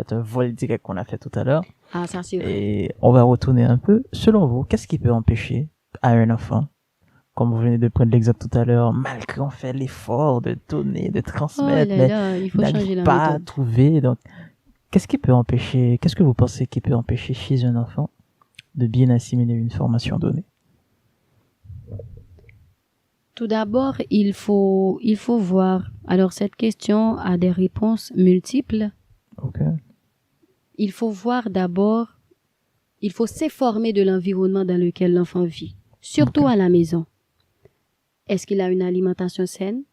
vol direct qu'on a fait tout à l'heure. Ah, ça c'est vrai. Et on va retourner un peu. Selon vous, qu'est-ce qui peut empêcher à un enfant, comme vous venez de prendre l'exemple tout à l'heure, malgré on fait l'effort de donner, de transmettre, il faut changer la pas à méthode. trouver. Donc, qu'est-ce que vous pensez qui peut empêcher chez un enfant de bien assimiler une formation donnée? Tout d'abord, il faut voir. Alors, cette question a des réponses multiples. Ok. Il faut voir d'abord, il faut s'informer de l'environnement dans lequel l'enfant vit, surtout à la maison. Est-ce qu'il a une alimentation saine?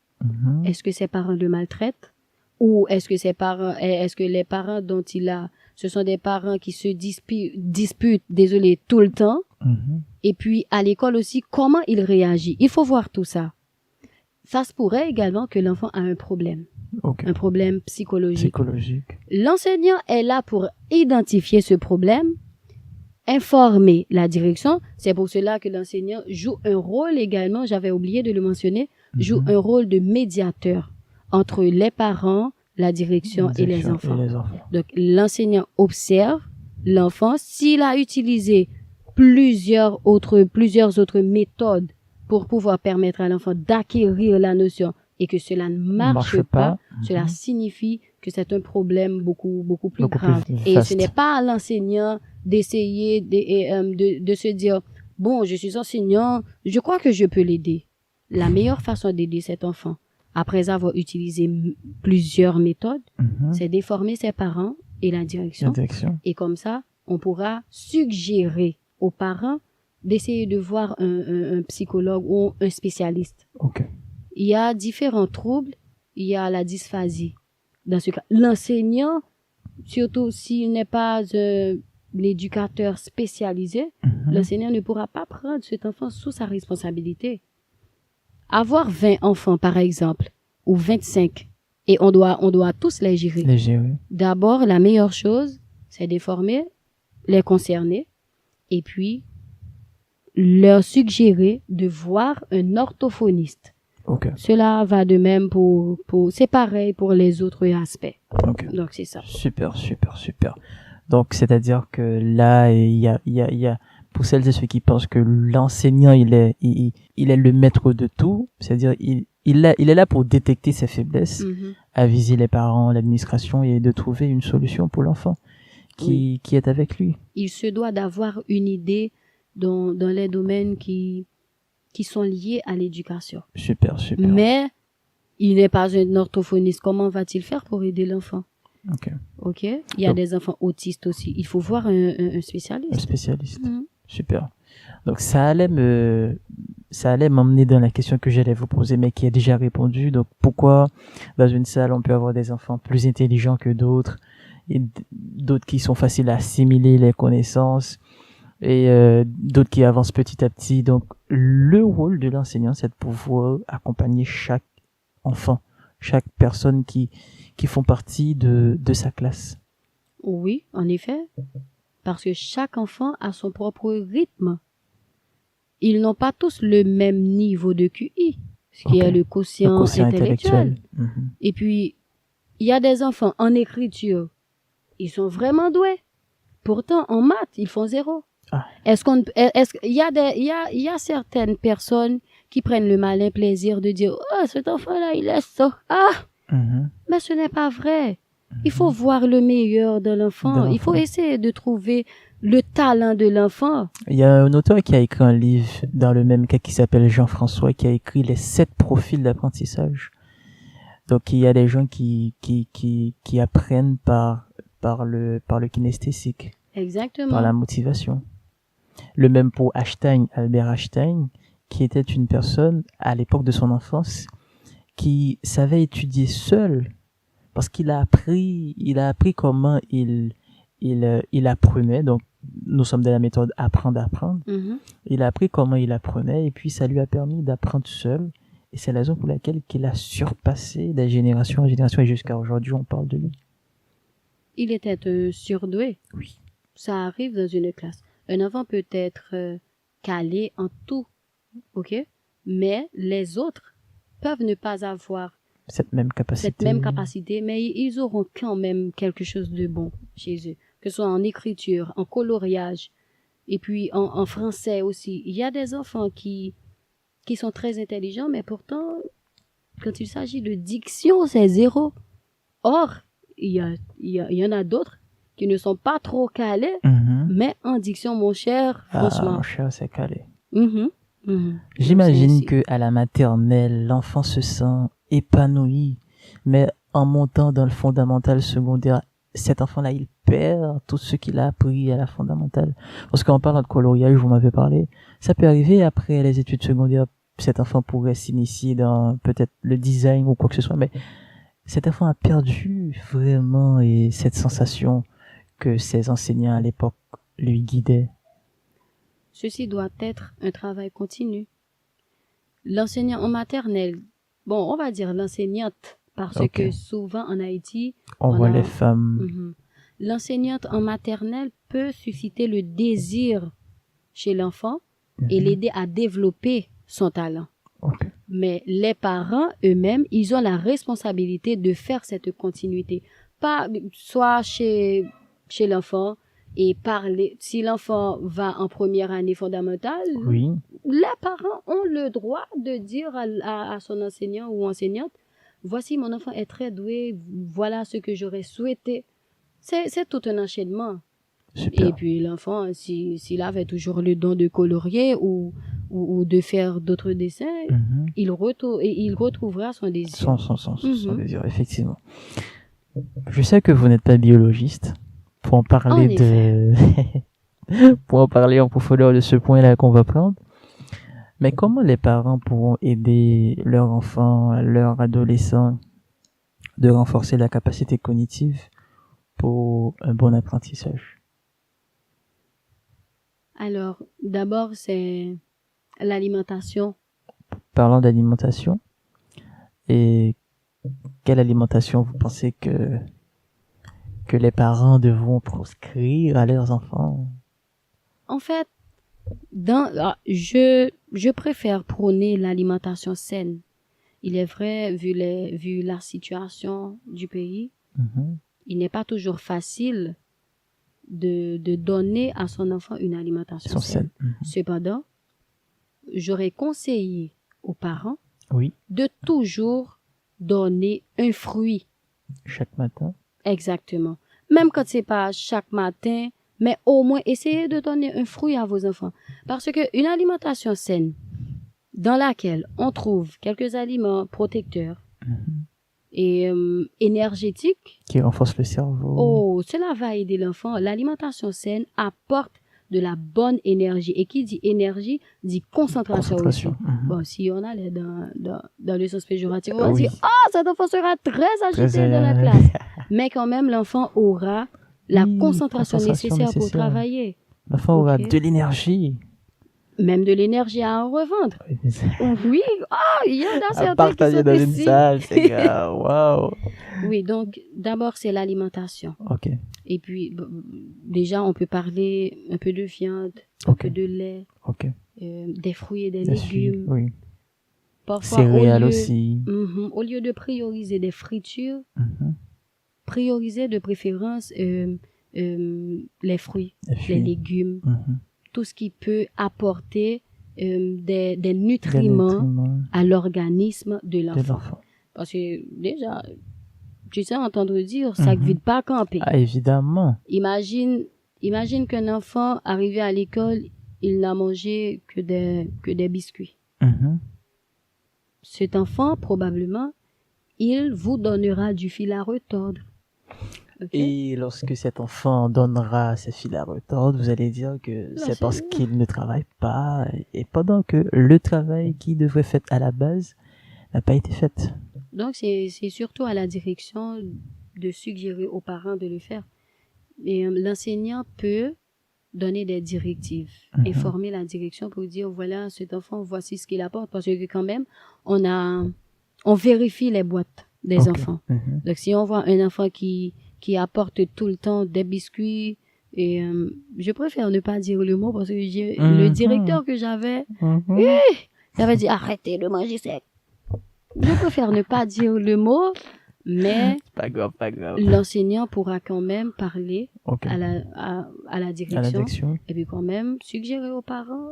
Est-ce que ses parents le maltraitent? Ou est-ce que les parents dont il a, ce sont des parents qui se disputent, tout le temps? Et puis, à l'école aussi, comment il réagit? Il faut voir tout ça. Ça se pourrait également que l'enfant a un problème. Un problème psychologique. Psychologique. L'enseignant est là pour identifier ce problème informer la direction. C'est pour cela que l'enseignant joue un rôle également, j'avais oublié de le mentionner, joue un rôle de médiateur entre les parents, la direction et les enfants. Donc, l'enseignant observe l'enfant. S'il a utilisé plusieurs autres méthodes pour pouvoir permettre à l'enfant d'acquérir la notion et que cela ne marche pas, cela signifie que c'est un problème beaucoup plus grave. Et ce n'est pas à l'enseignant d'essayer de se dire, bon, je suis enseignant, je crois que je peux l'aider. La meilleure façon d'aider cet enfant, après avoir utilisé plusieurs méthodes, c'est d'informer ses parents et la direction. Et comme ça, on pourra suggérer aux parents d'essayer de voir un psychologue ou un spécialiste. Okay. Il y a différents troubles. Il y a la dysphasie. Dans ce cas, l'enseignant, surtout s'il n'est pas l'éducateur spécialisé, l'enseignant ne pourra pas prendre cet enfant sous sa responsabilité. Avoir 20 enfants, par exemple, ou 25, et on doit tous les gérer. D'abord, la meilleure chose, c'est d'informer les concernés et puis leur suggérer de voir un orthophoniste. Okay. Cela va de même pour c'est pareil pour les autres aspects. Okay. Donc c'est ça. Super. Donc c'est-à-dire que là il y a pour celles et ceux qui pensent que l'enseignant il est le maître de tout, c'est-à-dire il est là pour détecter ses faiblesses, aviser les parents, l'administration et de trouver une solution pour l'enfant qui est avec lui. Il se doit d'avoir une idée dans les domaines qui sont liés à l'éducation. Super. Mais il n'est pas un orthophoniste. Comment va-t-il faire pour aider l'enfant? Ok. Il y a des enfants autistes aussi. Il faut voir un spécialiste. Un spécialiste. Super. Donc ça allait m'emmener dans la question que j'allais vous poser, mais qui est déjà répondue. Donc pourquoi dans une salle on peut avoir des enfants plus intelligents que d'autres et d'autres qui sont faciles à assimiler les connaissances et d'autres qui avancent petit à petit. Donc le rôle de l'enseignant, c'est de pouvoir accompagner chaque enfant, chaque personne qui font partie de sa classe. Oui, en effet, parce que chaque enfant a son propre rythme. Ils n'ont pas tous le même niveau de QI, ce qui est le quotient intellectuel. Et puis, il y a des enfants en écriture, ils sont vraiment doués. Pourtant, en maths, ils font 0. Il y a certaines personnes qui prennent le malin plaisir de dire, oh, cet enfant-là, il est ça. Mais ce n'est pas vrai. Il faut voir le meilleur de l'enfant. Il faut essayer de trouver le talent de l'enfant. Il y a un auteur qui a écrit un livre dans le même cas qui s'appelle Jean-François, qui a écrit les 7 profils d'apprentissage. Donc il y a des gens qui apprennent par le kinesthésique. Exactement. Par la motivation. Le même pour Einstein, Albert Einstein, qui était une personne à l'époque de son enfance qui savait étudier seul parce qu'il a appris comment il apprenait. Donc nous sommes dans la méthode apprendre. Il a appris comment il apprenait et puis ça lui a permis d'apprendre seul et c'est la raison pour laquelle il a surpassé de génération en génération et jusqu'à aujourd'hui on parle de lui. Il était surdoué. Oui. Ça arrive dans une classe. Un enfant peut être calé en tout, ok? Mais les autres peuvent ne pas avoir cette même capacité, mais ils auront quand même quelque chose de bon chez eux, que ce soit en écriture, en coloriage, et puis en français aussi. Il y a des enfants qui sont très intelligents, mais pourtant, quand il s'agit de diction, c'est 0. Or, il y en a d'autres qui ne sont pas trop calés, mais en diction, mon cher, franchement. Mon cher, c'est calé. J'imagine que à la maternelle, l'enfant se sent épanoui, mais en montant dans le fondamental secondaire, cet enfant-là, il perd tout ce qu'il a appris à la fondamentale. Parce qu'en parlant de coloriage, vous m'avez parlé, ça peut arriver après les études secondaires, cet enfant pourrait s'initier dans peut-être le design ou quoi que ce soit, mais cet enfant a perdu vraiment cette sensation que ses enseignants à l'époque lui guidaient. Ceci doit être un travail continu. L'enseignant en maternelle, on va dire l'enseignante, parce que souvent en Haïti, on voit les femmes. L'enseignante en maternelle peut susciter le désir chez l'enfant et Mhm. l'aider à développer son talent. Ok. Mais les parents eux-mêmes, ils ont la responsabilité de faire cette continuité. Pas soit chez l'enfant et parler. Si l'enfant va en première année fondamentale, Oui. les parents ont le droit de dire à son enseignant ou enseignante, voici mon enfant est très doué, voilà ce que j'aurais souhaité. C'est tout un enchaînement. Super. Et puis l'enfant, s'il avait toujours le don de colorier ou de faire d'autres dessins, Mhm. il retrouvera son désir. Son Mhm. désir, effectivement. Je sais que vous n'êtes pas biologiste. Pour en parler pour en parler en profondeur de ce point-là qu'on va prendre. Mais comment les parents pourront aider leur enfant, leur adolescent de renforcer la capacité cognitive pour un bon apprentissage? Alors, d'abord, c'est l'alimentation. Parlant d'alimentation, et quelle alimentation vous pensez que les parents devront proscrire à leurs enfants? En fait, je préfère prôner l'alimentation saine. Il est vrai, vu la situation du pays, Mhm. il n'est pas toujours facile de donner à son enfant une Ils alimentation sont saine. sains. Mhm. Cependant, j'aurais conseillé aux parents Oui, de toujours donner un fruit. chaque matin. Exactement. Même quand c'est pas chaque matin, mais au moins essayez de donner un fruit à vos enfants. Parce que une alimentation saine, dans laquelle on trouve quelques aliments protecteurs Mhm. et énergétiques, Qui renforce le cerveau. oh, cela va aider l'enfant. L'alimentation saine apporte de la bonne énergie. Et qui dit énergie, dit concentration aussi. Concentration. Mhm. Bon, si on allait dans le sens péjoratif, on va Oui. dire, ah, cet enfant sera très agité Très, dans la classe. Mais quand même, l'enfant aura la Oui, concentration nécessaire pour nécessaire. travailler. L'enfant aura Ok. de l'énergie. Même de l'énergie à en revendre. Oui, il y en a À certains qui partager sont dans une ici. salle, ces gars. Waouh. Oui, donc d'abord, c'est l'alimentation. Ok. Et puis, déjà, on peut parler un peu de viande, un Ok. peu de lait, Ok. des fruits et des La suite, légumes. oui. Parfois, Céréales aussi. au lieu de prioriser des fritures, Mhm. prioriser de préférence les fruits, La les suite. légumes, Mhm. tout ce qui peut apporter des Des nutriments nutriments à l'organisme de de l'enfant. l'enfant. Parce que déjà, tu sais entendre dire, ça ne Mhm. vide pas camper. Ah, évidemment. Imagine qu'un enfant arrivé à l'école, il n'a mangé que des biscuits. Mhm. Cet enfant, probablement, il vous donnera du fil à retordre. Ok? Et lorsque cet enfant donnera ses fils à retordre, vous allez dire que c'est parce c'est- qu'il ne travaille pas, et pendant que le travail qui devrait être fait à la base n'a pas été fait. Donc, c'est surtout à la direction de suggérer aux parents de le faire. Et l'enseignant peut donner des directives, Mhm. informer la direction pour dire, voilà, cet enfant, voici ce qu'il apporte. Parce que quand même, on vérifie les boîtes des Ok. enfants. Mhm. Donc, si on voit un enfant qui apporte tout le temps des biscuits, et je préfère ne pas dire le mot parce que le Mhm. directeur que j'avais dit arrêtez de manger sec. Je préfère ne pas dire le mot, mais Pas grave, pas grave. l'enseignant pourra quand même parler Ok. à la À la direction direction. et puis quand même suggérer aux parents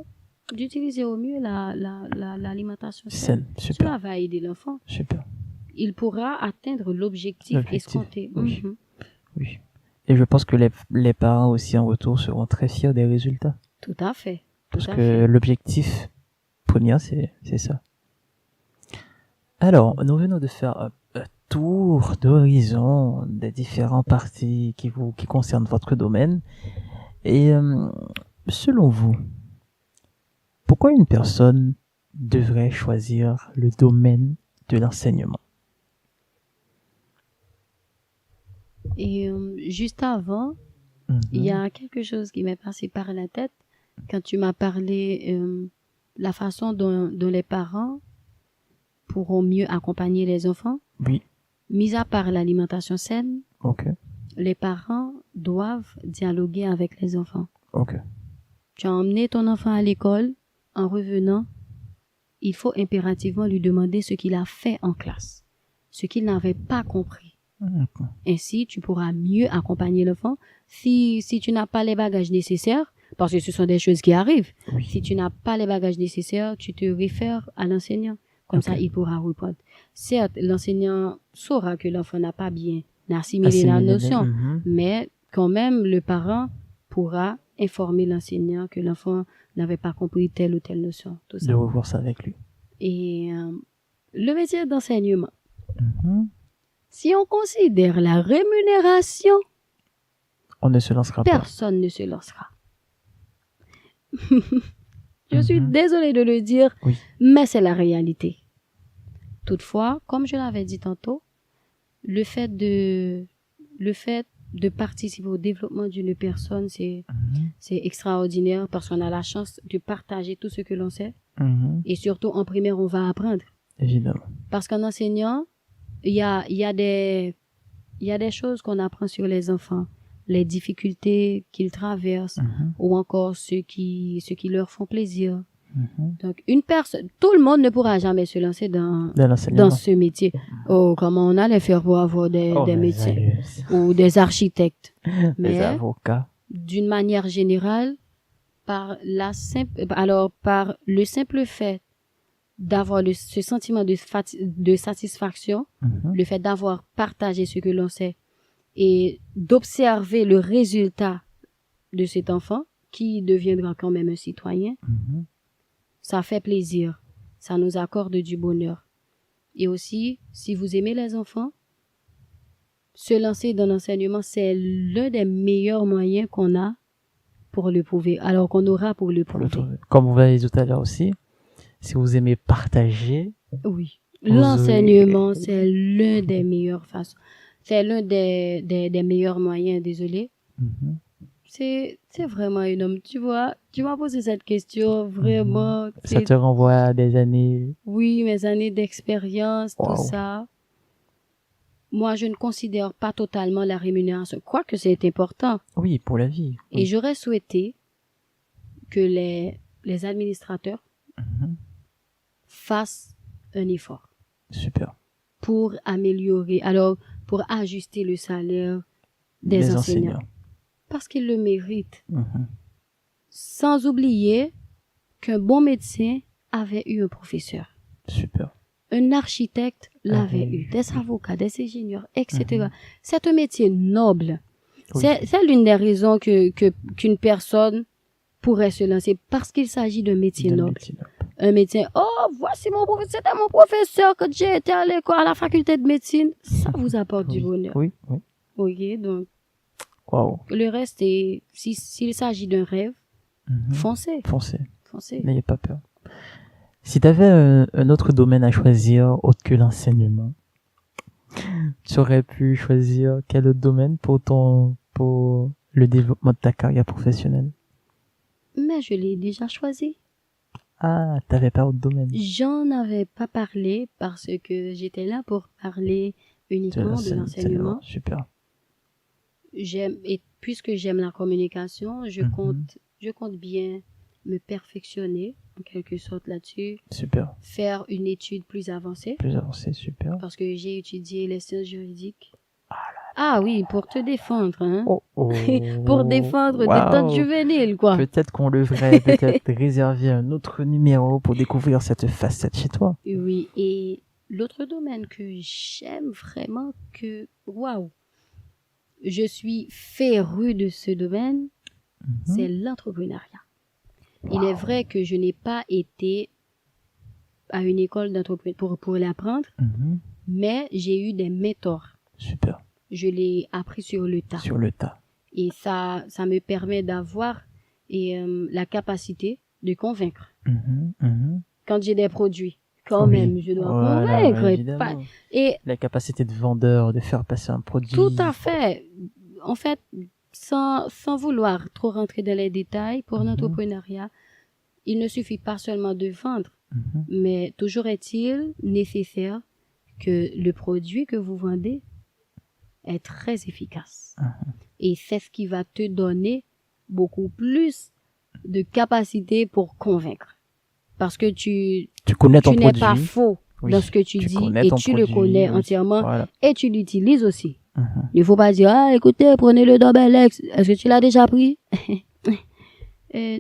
d'utiliser au mieux l'alimentation saine. Saine. Super. Cela va aider l'enfant. Super. Il pourra atteindre l'objectif L'objectif, escompté. oui. Mhm. Oui. Et je pense que les parents aussi en retour seront très fiers des résultats. Tout à fait. Parce Tout à que fait. l'objectif premier, c'est ça. Alors, nous venons de faire un tour d'horizon des différentes parties qui concernent votre domaine. Et selon vous, pourquoi une personne devrait choisir le domaine de l'enseignement? Et juste avant, il y a quelque chose qui m'est passé par la tête quand tu m'as parlé la façon dont les parents pourront mieux accompagner les enfants. Oui. Mis à part l'alimentation saine, Ok. les parents doivent dialoguer avec les enfants. Ok. Tu as emmené ton enfant à l'école, en revenant, il faut impérativement lui demander ce qu'il a fait en classe, ce qu'il n'avait pas compris. Ok. Ainsi, tu pourras mieux accompagner l'enfant. Si tu n'as pas les bagages nécessaires, parce que ce sont des choses qui arrivent, Oui. si tu n'as pas les bagages nécessaires, tu te réfères à l'enseignant. Comme Ok. ça, il pourra reprendre. Certes, l'enseignant saura que l'enfant n'a pas bien assimilé la Assimiler les- notion, Mhm. mais quand même, le parent pourra informer l'enseignant que l'enfant n'avait pas compris telle ou telle notion. Tout De ça. revoir ça avec lui. Et le métier d'enseignement, Mhm. si on considère la rémunération, On ne se lancera pas. personne ne se lancera. Je suis Mhm. désolée de le dire, Oui. mais c'est la réalité. Toutefois, comme je l'avais dit tantôt, le fait de participer au développement d'une personne, c'est Mhm. extraordinaire parce qu'on a la chance de partager tout ce que l'on sait. Mhm. Et surtout, en primaire, on va apprendre. Évidemment. Parce qu'en enseignant, il y a des choses qu'on apprend sur les enfants, les difficultés qu'ils traversent, Mhm. ou encore ce qui leur font plaisir. Mhm. Donc, tout le monde ne pourra jamais se lancer dans De l'enseignement. ce métier. Oh, comment on allait faire pour avoir des Oh, mais médecins sérieux. ou des architectes. Des Mais, avocats. d'une manière générale, par le simple fait d'avoir ce sentiment de satisfaction, Mhm. le fait d'avoir partagé ce que l'on sait et d'observer le résultat de cet enfant qui deviendra quand même un citoyen, Mhm. ça fait plaisir, ça nous accorde du bonheur. Et aussi, si vous aimez les enfants, se lancer dans l'enseignement, c'est l'un des meilleurs moyens qu'on a pour le prouver, alors qu'on aura pour le Pour le prouver. trouver. Comme vous l'avez dit tout à l'heure aussi, si vous aimez partager, Oui. Vous L'enseignement, aurez- c'est l'un des meilleures façons. C'est l'un des meilleurs moyens, désolé. Mhm. C'est vraiment un homme, tu vois. Tu m'as posé cette question, vraiment. Ça te renvoie à des années. Oui, mes années d'expérience, tout Wow. ça. Moi, je ne considère pas totalement la rémunération, quoique c'est important. Oui, pour la vie. Et j'aurais souhaité que les administrateurs Mhm. fassent un effort Super. pour améliorer, pour ajuster le salaire des Les enseignants. Parce qu'ils le méritent. Mhm. Sans oublier qu'un bon médecin avait eu un professeur. Super. Un architecte l'avait Avait eu. Des avocats, des ingénieurs, etc. Mhm. C'est un métier noble. Oui. C'est l'une des raisons qu'une personne pourrait se lancer parce qu'il s'agit d'un métier De noble. métier noble. Un médecin, oh, voici c'était mon professeur quand j'ai été à l'école, à la faculté de médecine. Ça vous apporte du Oui. bonheur. Oui, oui. Ok, donc, Waouh. le reste est, s'il s'agit d'un rêve, Mhm. foncez, Foncez. foncez. N'ayez pas peur. Si tu avais un autre domaine à choisir autre que l'enseignement, tu aurais pu choisir quel autre domaine pour le développement de ta carrière professionnelle? Mais je l'ai déjà choisi. Ah, t'avais pas autre domaine. J'en avais pas parlé parce que j'étais là pour parler uniquement de l'enseignement. Super. Et puisque j'aime la communication, je compte bien me perfectionner en quelque sorte là-dessus, Super. faire une étude plus avancée Plus avancé, super. parce que j'ai étudié les sciences juridiques. Ah oui, pour te défendre, hein. Oh, oh. Pour défendre des Wow. têtes juvéniles, quoi. Peut-être qu'on devrait peut-être réserver un autre numéro pour découvrir cette facette chez toi. Oui, et l'autre domaine que j'aime vraiment, waouh, je suis férue de ce domaine, c'est l'entrepreneuriat. Il est vrai que je n'ai pas été à une école d'entrepreneuriat pour l'apprendre, mais j'ai eu des mentors. Super. Je l'ai appris sur le tas. Sur le tas. Et ça me permet d'avoir la capacité de convaincre. Quand j'ai des produits, quand même, je dois convaincre. Évidemment. Et la capacité de vendeur, de faire passer un produit. Tout à fait. En fait, sans vouloir trop rentrer dans les détails, pour l'entrepreneuriat, il ne suffit pas seulement de vendre, mais toujours est-il nécessaire que le produit que vous vendez est très efficace. Mhm. Et c'est ce qui va te donner beaucoup plus de capacité pour convaincre. Parce que tu connais ton n'es produit. pas faux Oui. dans ce que tu dis connais et ton tu le produit, connais oui. entièrement Voilà. et tu l'utilises aussi. Mhm. Il ne faut pas dire, ah, écoutez, prenez le Dobelex. Est-ce que tu l'as déjà pris?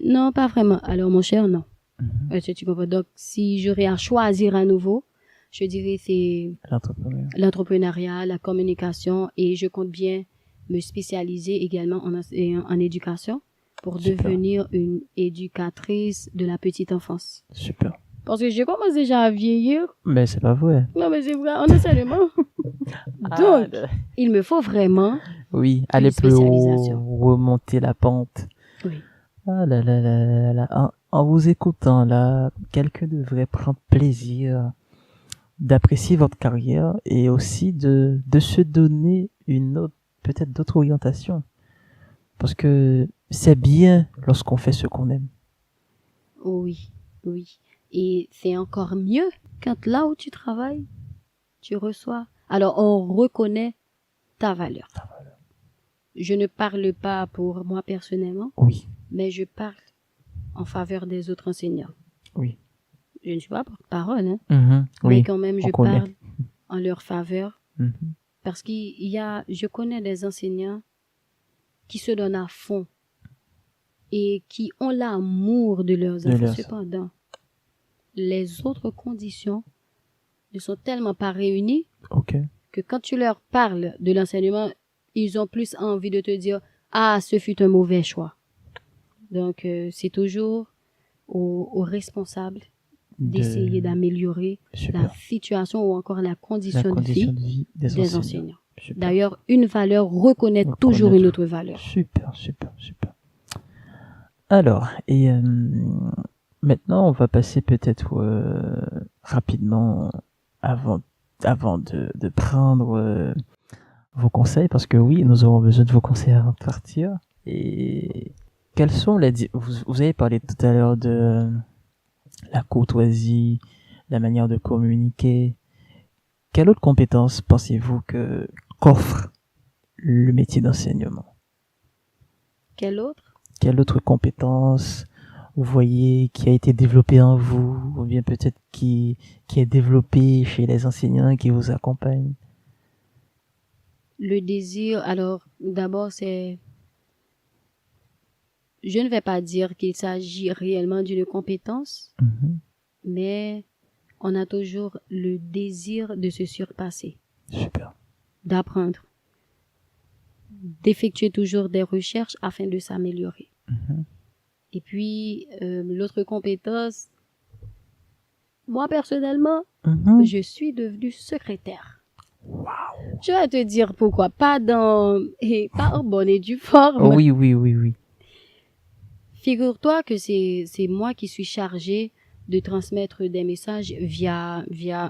Non, pas vraiment. Alors, mon cher, non. Mhm. Est-ce que tu comprends? Donc, si j'aurais à choisir à nouveau, je dirais c'est L'entrepreneur. l'entrepreneuriat, la communication et je compte bien me spécialiser également en éducation pour Super. devenir une éducatrice de la petite enfance. Super. Parce que je commence déjà à vieillir. Mais c'est pas vrai. Non, mais c'est vrai, en enseignement. Donc, il me faut vraiment oui, aller plus haut, spécialisation. remonter la pente. Oui. Ah là là là là là. En vous écoutant là, quelqu'un devrait prendre plaisir d'apprécier votre carrière et aussi de se donner une autre, peut-être d'autres orientations. Parce que c'est bien lorsqu'on fait ce qu'on aime. Oui, oui. Et c'est encore mieux quand là où tu travailles, tu reçois. Alors, on reconnaît ta valeur. Je ne parle pas pour moi personnellement, Oui, mais je parle en faveur des autres enseignants. oui. Je ne suis pas porte-parole, hein, Mhm, mais oui, quand même, on je connaît. parle en leur faveur Mhm, parce je connais des enseignants qui se donnent à fond et qui ont l'amour de leurs De enfants. leurs- Cependant, les autres conditions ne sont tellement pas réunies ok. que quand tu leur parles de l'enseignement, ils ont plus envie de te dire « Ah, ce fut un mauvais choix ». Donc, c'est toujours aux responsables d'essayer d'améliorer Super. la situation ou encore la La condition de condition vie de vie des des enseignants. enseignants. Super. D'ailleurs, une valeur reconnaît Reconnaître. toujours une autre valeur. Super, super, super. Alors, et maintenant, on va passer peut-être rapidement avant de prendre vos conseils, parce que oui, nous aurons besoin de vos conseils avant de partir. Et quels sont vous avez parlé tout à l'heure de la courtoisie, la manière de communiquer. Quelle autre compétence pensez-vous qu'offre le métier d'enseignement? Quelle autre? Quelle autre compétence vous voyez qui a été développée en vous, ou bien peut-être qui est développée chez les enseignants qui vous accompagnent? Le désir, alors d'abord je ne vais pas dire qu'il s'agit réellement d'une compétence, Mhm. mais on a toujours le désir de se surpasser, Super. d'apprendre, d'effectuer toujours des recherches afin de s'améliorer. Mhm. Et puis, l'autre compétence, moi personnellement, Mhm. je suis devenue secrétaire. Wow. Je vais te dire pourquoi. Pas en bonne et due forme. Oh, oui, oui, oui, oui. Figure-toi que c'est moi qui suis chargée de transmettre des messages via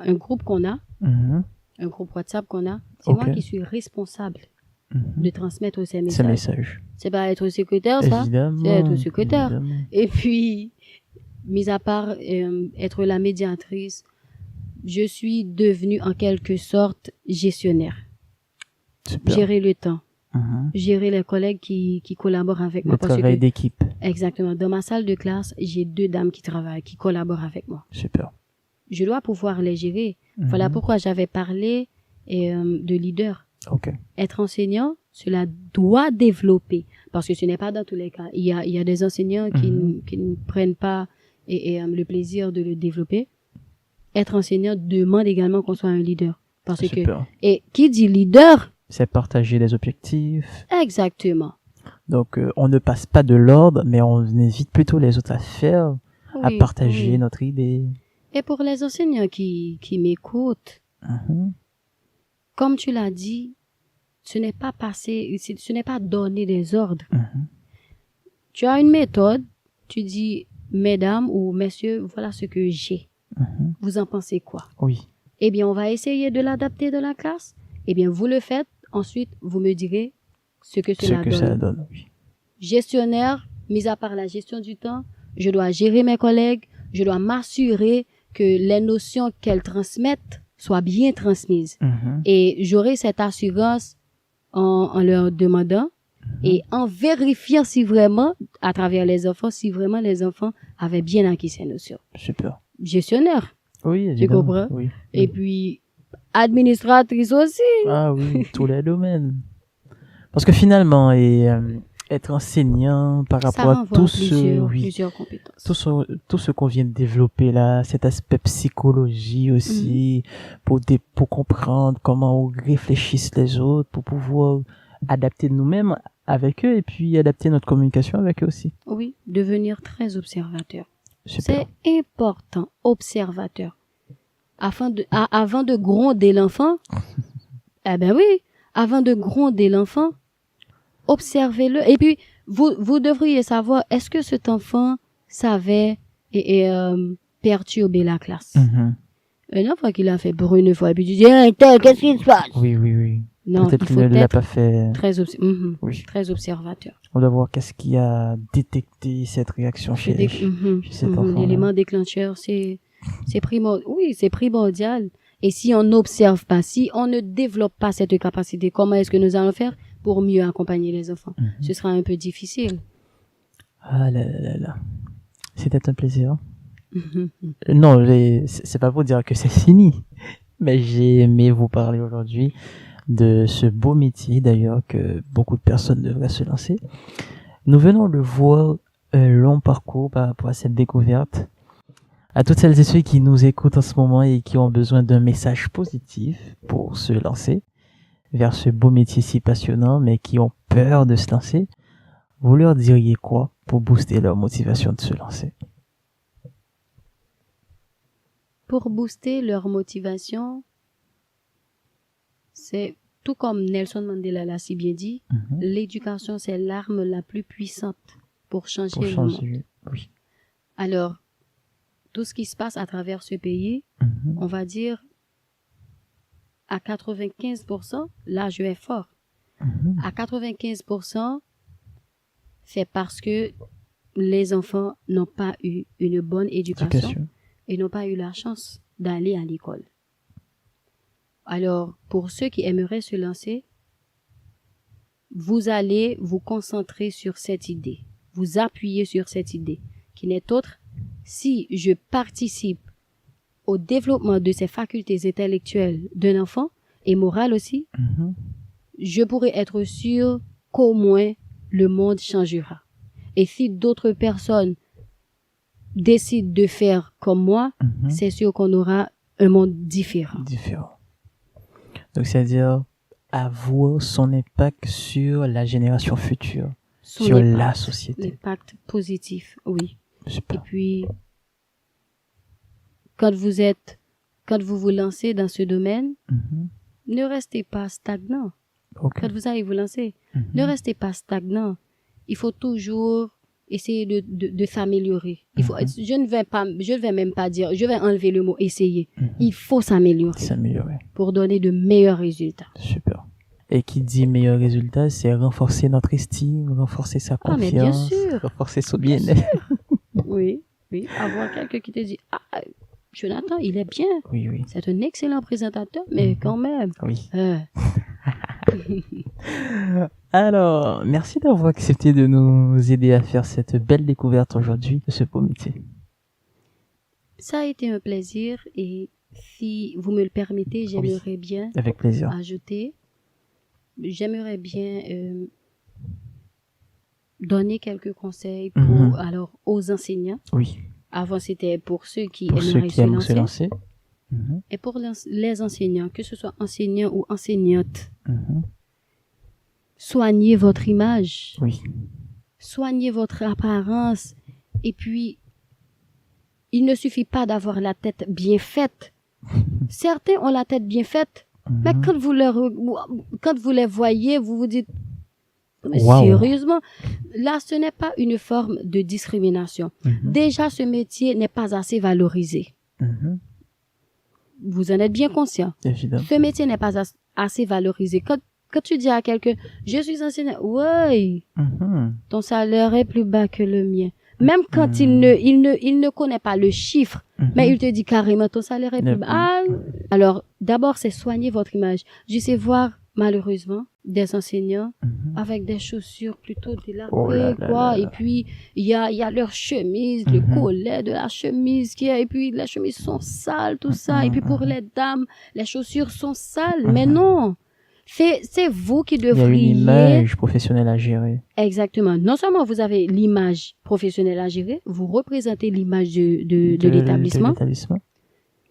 un groupe qu'on a, Mhm. un groupe WhatsApp qu'on a. C'est Ok. moi qui suis responsable Mhm. de transmettre ces Ce messages. message. C'est pas être secrétaire, ça. Évidemment. C'est être secrétaire. Évidemment. Et puis, mis à part être la médiatrice, je suis devenue en quelque sorte gestionnaire. Super. Gérer le temps, Mhm. gérer les collègues qui collaborent avec moi. Le Parce travail que, d'équipe. exactement, dans ma salle de classe, j'ai 2 dames qui travaillent, qui collaborent avec moi. Super. Je dois pouvoir les gérer. Mhm. Voilà pourquoi j'avais parlé de leader. Ok. Être enseignant, cela doit développer. Parce que ce n'est pas dans tous les cas. Il y a des enseignants qui ne prennent pas le plaisir de le développer. Être enseignant demande également qu'on soit un leader. Parce Super. et qui dit leader? C'est partager les objectifs. Exactement. Donc, on ne passe pas de l'ordre, mais on invite plutôt les autres à faire, à Oui, partager oui. notre idée. Et pour les enseignants qui m'écoutent, Mhm. comme tu l'as dit, ce n'est pas donner des ordres. Mhm. Tu as une méthode, tu dis, mesdames ou messieurs, voilà ce que j'ai. Mhm. Vous en pensez quoi? Oui. Eh bien, on va essayer de l'adapter dans la classe. Eh bien, vous le faites. Ensuite, vous me direz ce que Ce cela que donne. ça donne, oui. Gestionnaire, mis à part la gestion du temps, je dois gérer mes collègues, je dois m'assurer que les notions qu'elles transmettent soient bien transmises. Mhm. Et j'aurai cette assurance en leur demandant et en vérifiant si vraiment, à travers les enfants, si vraiment les enfants avaient bien acquis ces notions. Super. Gestionnaire, Oui, tu évidemment. comprends? Oui. Et puis administratrice aussi. Ah oui, tous les domaines. Parce que finalement, être enseignant par Ça rapport à renvoie à tout ce, oui, plusieurs compétences. tout ce qu'on vient de développer là, cet aspect psychologie aussi, pour comprendre comment on réfléchissent les autres, pour pouvoir adapter nous-mêmes avec eux et puis adapter notre communication avec eux aussi. Oui, devenir très observateur. Super. C'est important, observateur. Avant de gronder l'enfant, eh ben oui, avant de gronder l'enfant, observez-le. Et puis, vous devriez savoir, est-ce que cet enfant savait perturber la classe? Mhm. Un enfant qui l'a fait pour une fois, et puis tu dis, hey, qu'est-ce qui se passe? Oui, oui, oui. Non, Peut-être il qu'il faut ne l'a être pas fait. Oui. très observateur. On doit voir qu'est-ce qui a détecté cette réaction chez cet enfant. L'élément déclencheur, c'est primordial. Et si on n'observe pas, si on ne développe pas cette capacité, comment est-ce que nous allons faire pour mieux accompagner les enfants? Ce sera un peu difficile. Ah là là là là. C'était un plaisir. Non, c'est pas pour dire que c'est fini, mais j'ai aimé vous parler aujourd'hui de ce beau métier d'ailleurs que beaucoup de personnes devraient se lancer. Nous venons de voir un long parcours par rapport à cette découverte. À toutes celles et ceux qui nous écoutent en ce moment et qui ont besoin d'un message positif pour se lancer vers ce beau métier si passionnant, mais qui ont peur de se lancer, vous leur diriez quoi pour booster leur motivation de se lancer? Pour booster leur motivation, c'est tout comme Nelson Mandela l'a si bien dit, l'éducation, c'est l'arme la plus puissante pour changer le monde. Oui. Alors, tout ce qui se passe à travers ce pays, on va dire à 95%, là je vais fort. À 95%, c'est parce que les enfants n'ont pas eu une bonne éducation et n'ont pas eu la chance d'aller à l'école. Alors, pour ceux qui aimeraient se lancer, vous allez vous concentrer sur cette idée, vous appuyer sur cette idée, qui n'est autre, si je participe au développement de ses facultés intellectuelles d'un enfant, et morales aussi, je pourrais être sûr qu'au moins le monde changera. Et si d'autres personnes décident de faire comme moi, c'est sûr qu'on aura un monde différent. Donc, c'est-à-dire avoir son impact sur la génération future, sur la société. L'impact positif, oui. Super. Et puis, quand vous vous lancez dans ce domaine, ne restez pas stagnant. Okay. Quand vous allez vous lancer, ne restez pas stagnant. Il faut toujours essayer de s'améliorer. Il faut, je ne vais même pas dire, je vais enlever le mot essayer. Il faut s'améliorer. Pour donner de meilleurs résultats. Super. Et qui dit meilleurs résultats, c'est renforcer notre estime, renforcer sa confiance, mais bien sûr. renforcer son bien-être. Oui. Avoir quelqu'un qui te dit, Jonathan, il est bien. Oui. C'est un excellent présentateur, mais quand même. Oui. Alors, merci d'avoir accepté de nous aider à faire cette belle découverte aujourd'hui de ce beau métier. Ça a été un plaisir et si vous me le permettez, j'aimerais bien avec plaisir. ajouter, j'aimerais bien donner quelques conseils aux enseignants. Oui. Avant, c'était pour ceux qui aimeraient se lancer. Et pour les enseignants, que ce soit enseignants ou enseignantes, soignez votre image. Oui. Soignez votre apparence. Et puis, il ne suffit pas d'avoir la tête bien faite. Certains ont la tête bien faite, mais quand vous les voyez, vous vous dites, sérieusement, là, ce n'est pas une forme de discrimination. Déjà, ce métier n'est pas assez valorisé. Vous en êtes bien conscient. Évidemment. Ce métier n'est pas assez valorisé. Quand tu dis à quelqu'un, je suis enseignant, ouais, ton salaire est plus bas que le mien. Même quand il ne connaît pas le chiffre, mais il te dit carrément, ton salaire est plus bas. Alors, d'abord, c'est soigner votre image. Je sais voir, malheureusement, des enseignants Mhm. avec des chaussures plutôt Oh là délabrées, là quoi. là Et là. puis, il y a leur chemise, le Mhm. collet de la chemise et puis les chemises sont sales, tout ça. Et puis pour les dames, les chaussures sont sales. Mais Mhm. non! C'est vous qui Il y a une devriez... image professionnelle à gérer. Exactement. Non seulement vous avez l'image professionnelle à gérer, vous représentez l'image de l'établissement.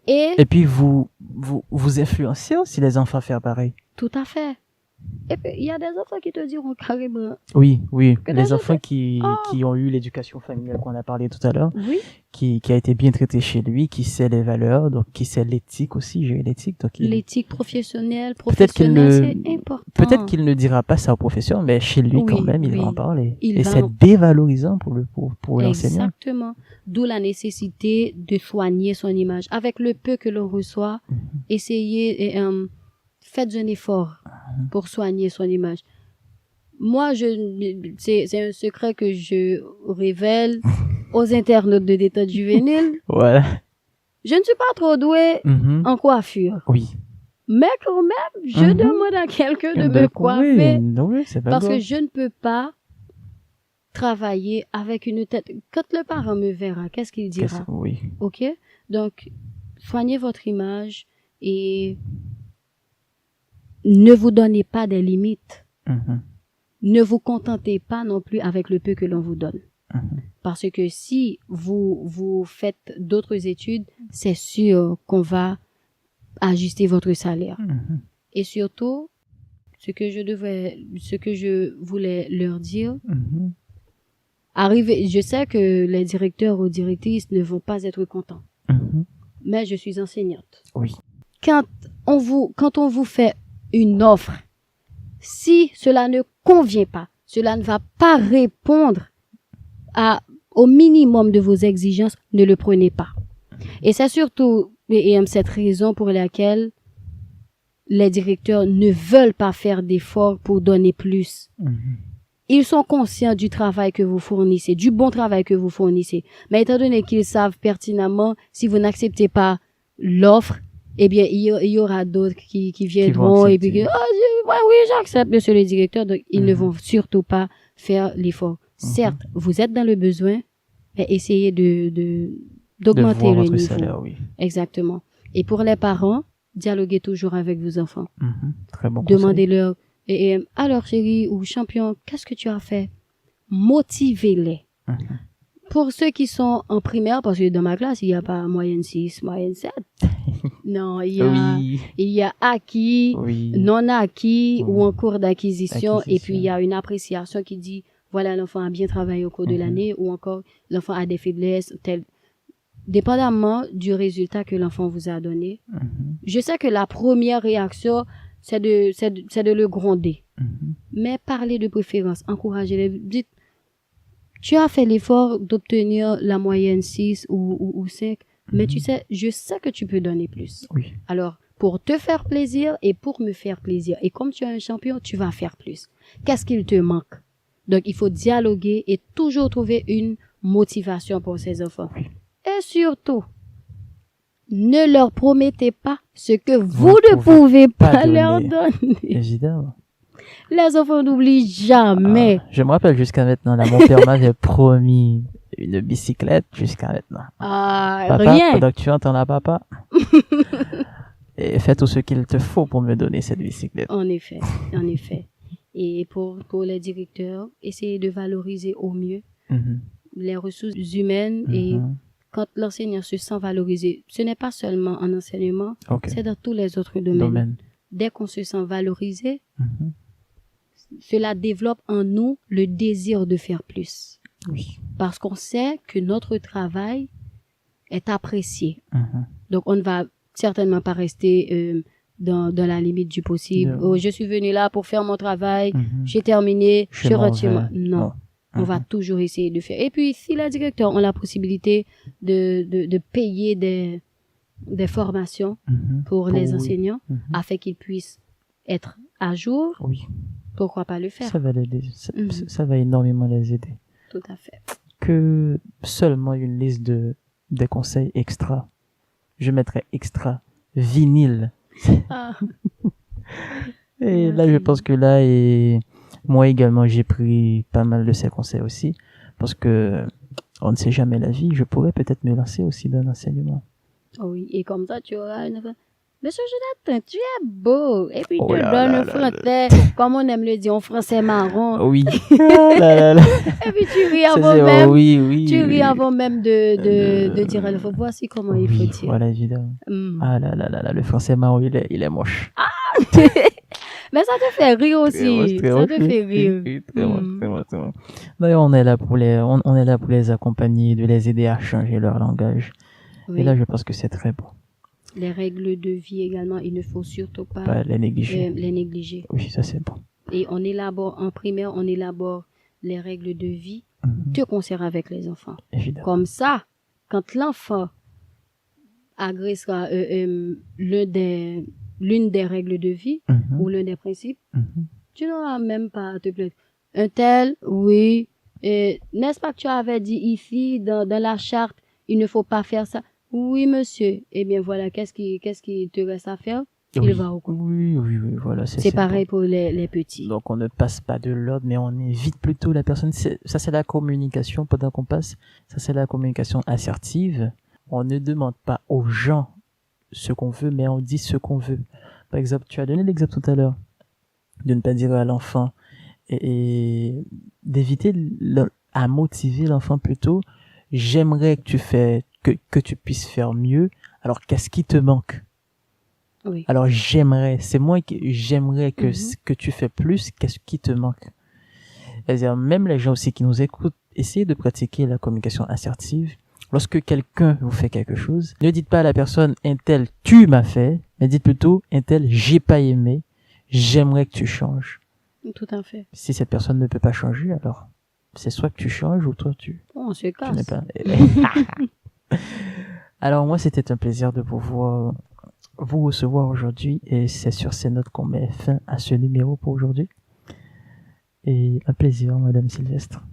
Et Et puis vous influencez aussi les enfants à faire pareil. tout à fait. Et puis, il y a des enfants qui te diront carrément, Oui, Que les les enfants autres- qui ont eu l'éducation familiale qu'on a parlé tout à l'heure, oui, qui a été bien traité chez lui, qui sait les valeurs, donc qui sait l'éthique aussi, gérer l'éthique. Donc l'éthique professionnelle, Peut-être qu'il c'est ne important. peut-être qu'il ne dira pas ça au professeur, mais chez lui quand Oui, même, il oui. va en parler. Il Et va c'est en- dévalorisant pour l'enseignant. Exactement. D'où la nécessité de soigner son image. Avec le peu que l'on reçoit, essayez, faites un effort pour soigner son image. Moi, c'est un secret que je révèle aux internautes de détente juvénile. Voilà. Je ne suis pas trop douée Mhm. en coiffure. Oui. Mais quand même, je Mhm. demande à quelqu'un de me Oui, coiffer oui, c'est pas parce que grave. je ne peux pas travailler avec une tête. Quand le parent me verra, qu'est-ce qu'il dira? Oui. OK? Donc, soignez votre image et ne vous donnez pas des limites. Mhm. Ne vous contentez pas non plus avec le peu que l'on vous donne. Mhm. Parce que si vous faites d'autres études, c'est sûr qu'on va ajuster votre salaire. Mhm. Et surtout, ce que je voulais leur dire, Mhm. je sais que les directeurs ou directrices ne vont pas être contents, Mhm. mais je suis enseignante. Oui. Quand on vous fait une offre, si cela ne convient pas, cela ne va pas répondre au minimum de vos exigences, ne le prenez pas. Et c'est surtout cette raison pour laquelle les directeurs ne veulent pas faire d'efforts pour donner plus. Mhm. Ils sont conscients du travail que vous fournissez, du bon travail que vous fournissez. Mais étant donné qu'ils savent pertinemment, si vous n'acceptez pas l'offre, eh bien, il y aura d'autres qui viendront et puis oui, j'accepte, monsieur le directeur. Donc, ils ne vont surtout pas faire l'effort. Certes, vous êtes dans le besoin, mais essayez d'augmenter voir le votre niveau. salaire, oui. Exactement. Et pour les parents, dialoguez toujours avec vos enfants. Mhm. Très bon conseil. Demandez-leur, alors chérie ou champion, qu'est-ce que tu as fait? Motivez-les. Mhm. Pour ceux qui sont en primaire, parce que dans ma classe, il n'y a pas moyenne 6, moyenne 7. Non, il y a acquis, Oui. non acquis Oui. ou en cours d'acquisition. Acquisition. Et puis, il y a une appréciation qui dit, voilà, l'enfant a bien travaillé au cours de l'année ou encore l'enfant a des faiblesses, dépendamment du résultat que l'enfant vous a donné. Mhm. Je sais que la première réaction, c'est de le gronder. Mhm. Mais parlez de préférence, encouragez-les. Dites, tu as fait l'effort d'obtenir la moyenne 6 ou 5, mais tu sais, je sais que tu peux donner plus. Oui. Alors, pour te faire plaisir et pour me faire plaisir, et comme tu es un champion, tu vas faire plus. Qu'est-ce qu'il te manque? Donc, il faut dialoguer et toujours trouver une motivation pour ces enfants. Oui. Et surtout, ne leur promettez pas ce que vous ne ne pouvez pas donner. leur donner. Évidemment. Les enfants n'oublient jamais. Je me rappelle jusqu'à maintenant, là, mon père m'avait promis une bicyclette jusqu'à maintenant. Papa, Rien. pendant que tu entends la papa, et fais tout ce qu'il te faut pour me donner cette bicyclette. En effet, en effet. Et pour les directeurs, essayez de valoriser au mieux Mhm. les ressources humaines et Mhm. quand l'enseignant se sent valorisé, ce n'est pas seulement en enseignement, Ok. c'est dans tous les autres domaines. Domaine. Dès qu'on se sent valorisé, Mhm. cela développe en nous le désir de faire plus. Oui. Parce qu'on sait que notre travail est apprécié. Mhm. Donc, on ne va certainement pas rester dans la limite du possible. Non. Oh, je suis venu là pour faire mon travail, Mhm. j'ai terminé, je m'en retire. vais. Non. On va Mhm. toujours essayer de faire. Et puis, si les directeurs ont la possibilité de payer des formations Mhm. pour les Oui. enseignants Mhm. afin qu'ils puissent être à jour, Oui. pourquoi pas le faire? Ça va l'aider. Mhm. Ça va énormément les aider. Tout à fait. Que seulement une liste des conseils extra. Je mettrais extra. Vinyle. Ah. Et Ouais, là, je c'est- pense que là, et moi également, j'ai pris pas mal de ses conseils aussi, parce que on ne sait jamais la vie. Je pourrais peut-être me lancer aussi dans l'enseignement. Oh oui, et comme ça, tu auras une enfant. Monsieur Jonathan, tu es beau. Et puis, Oh tu là donnes là un là français, comme on aime le dire, en français marron. Oui. Ah là là là. Et puis, tu ris Ça, avant c'est- même. oui, oui. Tu ris oui. avant même de dire à l'enfant, voici comment il faut Oui, dire. voilà, évidemment. Hmm. Ah là là là là, le français marron, il est moche. Mais ça te fait rire aussi. Très Ça moche, te oui. fait rire. Oui, très moche, Hmm. très moche, très moche. D'ailleurs, on est là pour on est là pour les accompagner, de les aider à changer leur langage. Oui. Et là, je pense que c'est très bon. Les règles de vie également, il ne faut surtout pas Pas les négliger. les négliger. Oui, ça c'est bon. Et on élabore, en primaire, on élabore les règles de vie Mhm, de concert avec les enfants. évidemment. Comme ça, quand l'enfant agressera l'une des règles de vie Mhm, ou l'un des principes, mhm. tu n'auras même pas à te plaindre. Un tel, oui, n'est-ce pas que tu avais dit ici, dans la charte, il ne faut pas faire ça? Oui, monsieur. Eh bien, voilà, qu'est-ce qui te reste à faire? Il Oui. va au coin. Oui, oui, oui, voilà. C'est pareil pour les petits. Bon. Donc, on ne passe pas de l'ordre, mais on évite plutôt la personne. Ça, c'est la communication pendant qu'on passe. Ça, c'est la communication assertive. On ne demande pas aux gens ce qu'on veut, mais on dit ce qu'on veut. Par exemple, tu as donné l'exemple tout à l'heure de ne pas dire à l'enfant et d'éviter à motiver l'enfant plutôt. J'aimerais que tu puisses faire mieux. Alors, qu'est-ce qui te manque? Oui. Alors, j'aimerais que tu fais plus. Qu'est-ce qui te manque? C'est-à-dire, même les gens aussi qui nous écoutent, essayez de pratiquer la communication assertive. Lorsque quelqu'un vous fait quelque chose, ne dites pas à la personne, un tel, tu m'as fait, mais dites plutôt, un tel, j'ai pas aimé, j'aimerais que tu changes. Tout à fait. Si cette personne ne peut pas changer, alors, c'est soit que tu changes ou toi On se tu n'es casse. pas. Alors, moi, c'était un plaisir de pouvoir vous recevoir aujourd'hui et c'est sur ces notes qu'on met fin à ce numéro pour aujourd'hui. Et un plaisir, Madame Sylvestre.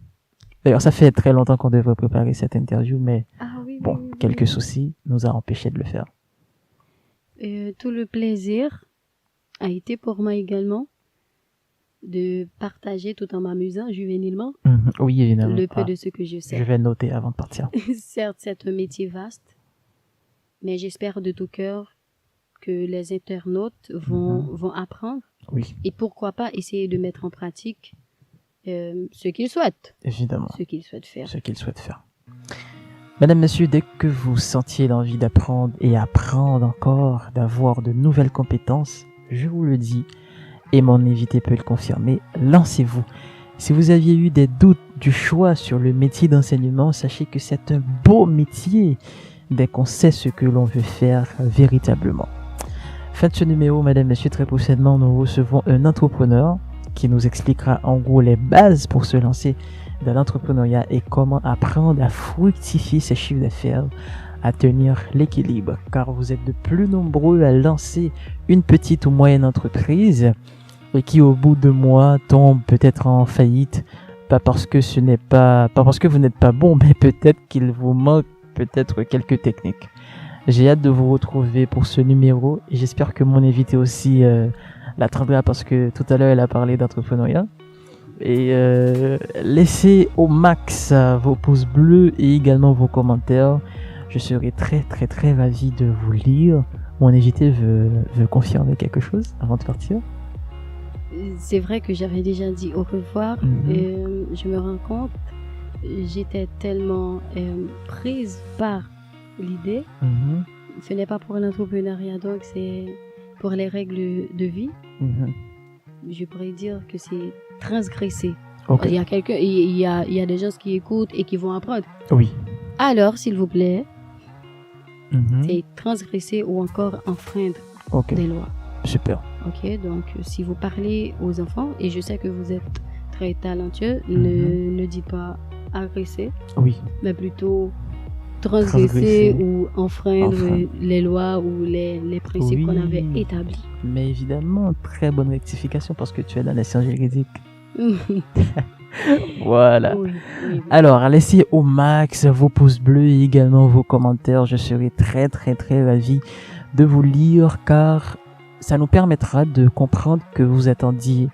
D'ailleurs, ça fait très longtemps qu'on devrait préparer cette interview, mais Ah oui, bon, oui, oui, quelques oui. soucis nous a empêchés de le faire. Tout le plaisir a été pour moi également de partager tout en m'amusant juvénilement Oui, évidemment. le peu Ah, de ce que je je sais. vais noter avant de partir. Certes, c'est un métier vaste, mais j'espère de tout cœur que les internautes vont apprendre Oui, et pourquoi pas essayer de mettre en pratique ce qu'ils souhaitent, évidemment. ce qu'ils souhaitent faire. Ce qu'ils souhaitent faire. Madame, monsieur, dès que vous sentiez l'envie d'apprendre et apprendre encore, d'avoir de nouvelles compétences, je vous le dis, et mon invité peut le confirmer, lancez-vous. Si vous aviez eu des doutes du choix sur le métier d'enseignement, sachez que c'est un beau métier dès qu'on sait ce que l'on veut faire véritablement. Fin de ce numéro, madame, monsieur, très prochainement, nous recevons un entrepreneur qui nous expliquera en gros les bases pour se lancer dans l'entrepreneuriat et comment apprendre à fructifier ses chiffres d'affaires, à tenir l'équilibre, car vous êtes de plus nombreux à lancer une petite ou moyenne entreprise et qui au bout de mois tombe peut-être en faillite, pas parce que vous n'êtes pas bon, mais peut-être qu'il vous manque peut-être quelques techniques. J'ai hâte de vous retrouver pour ce numéro et j'espère que mon invité aussi l'attendra parce que tout à l'heure elle a parlé d'entrepreneuriat. Et laissez au max vos pouces bleus et également vos commentaires. Je serai très très très ravi de vous lire. Mon invité veut confirmer quelque chose avant de partir. C'est vrai que j'avais déjà dit au revoir. Je me rends compte, j'étais tellement prise par l'idée. Ce n'est pas pour l'entrepreneuriat, donc c'est pour les règles de vie. Je pourrais dire que c'est transgresser. Ok. Il y a des gens qui écoutent et qui vont apprendre. Oui. Alors, s'il vous plaît, c'est transgresser ou encore enfreindre Ok. des lois. Super. Ok, donc si vous parlez aux enfants, et je sais que vous êtes très talentueux, ne dites pas agresser, Oui. mais plutôt transgresser Transgresser. ou enfreindre Enfreindre. les lois ou les principes Oui. qu'on avait établis. Mais évidemment, très bonne rectification parce que tu es dans la science juridique. Voilà. Oui, oui. Alors, laissez au max vos pouces bleus et également vos commentaires. Je serai très très très ravi de vous lire car ça nous permettra de comprendre que vous attendiez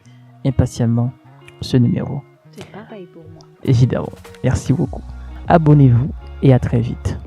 impatiemment ce numéro. C'est pareil pour moi. Évidemment. Merci beaucoup. Abonnez-vous et à très vite.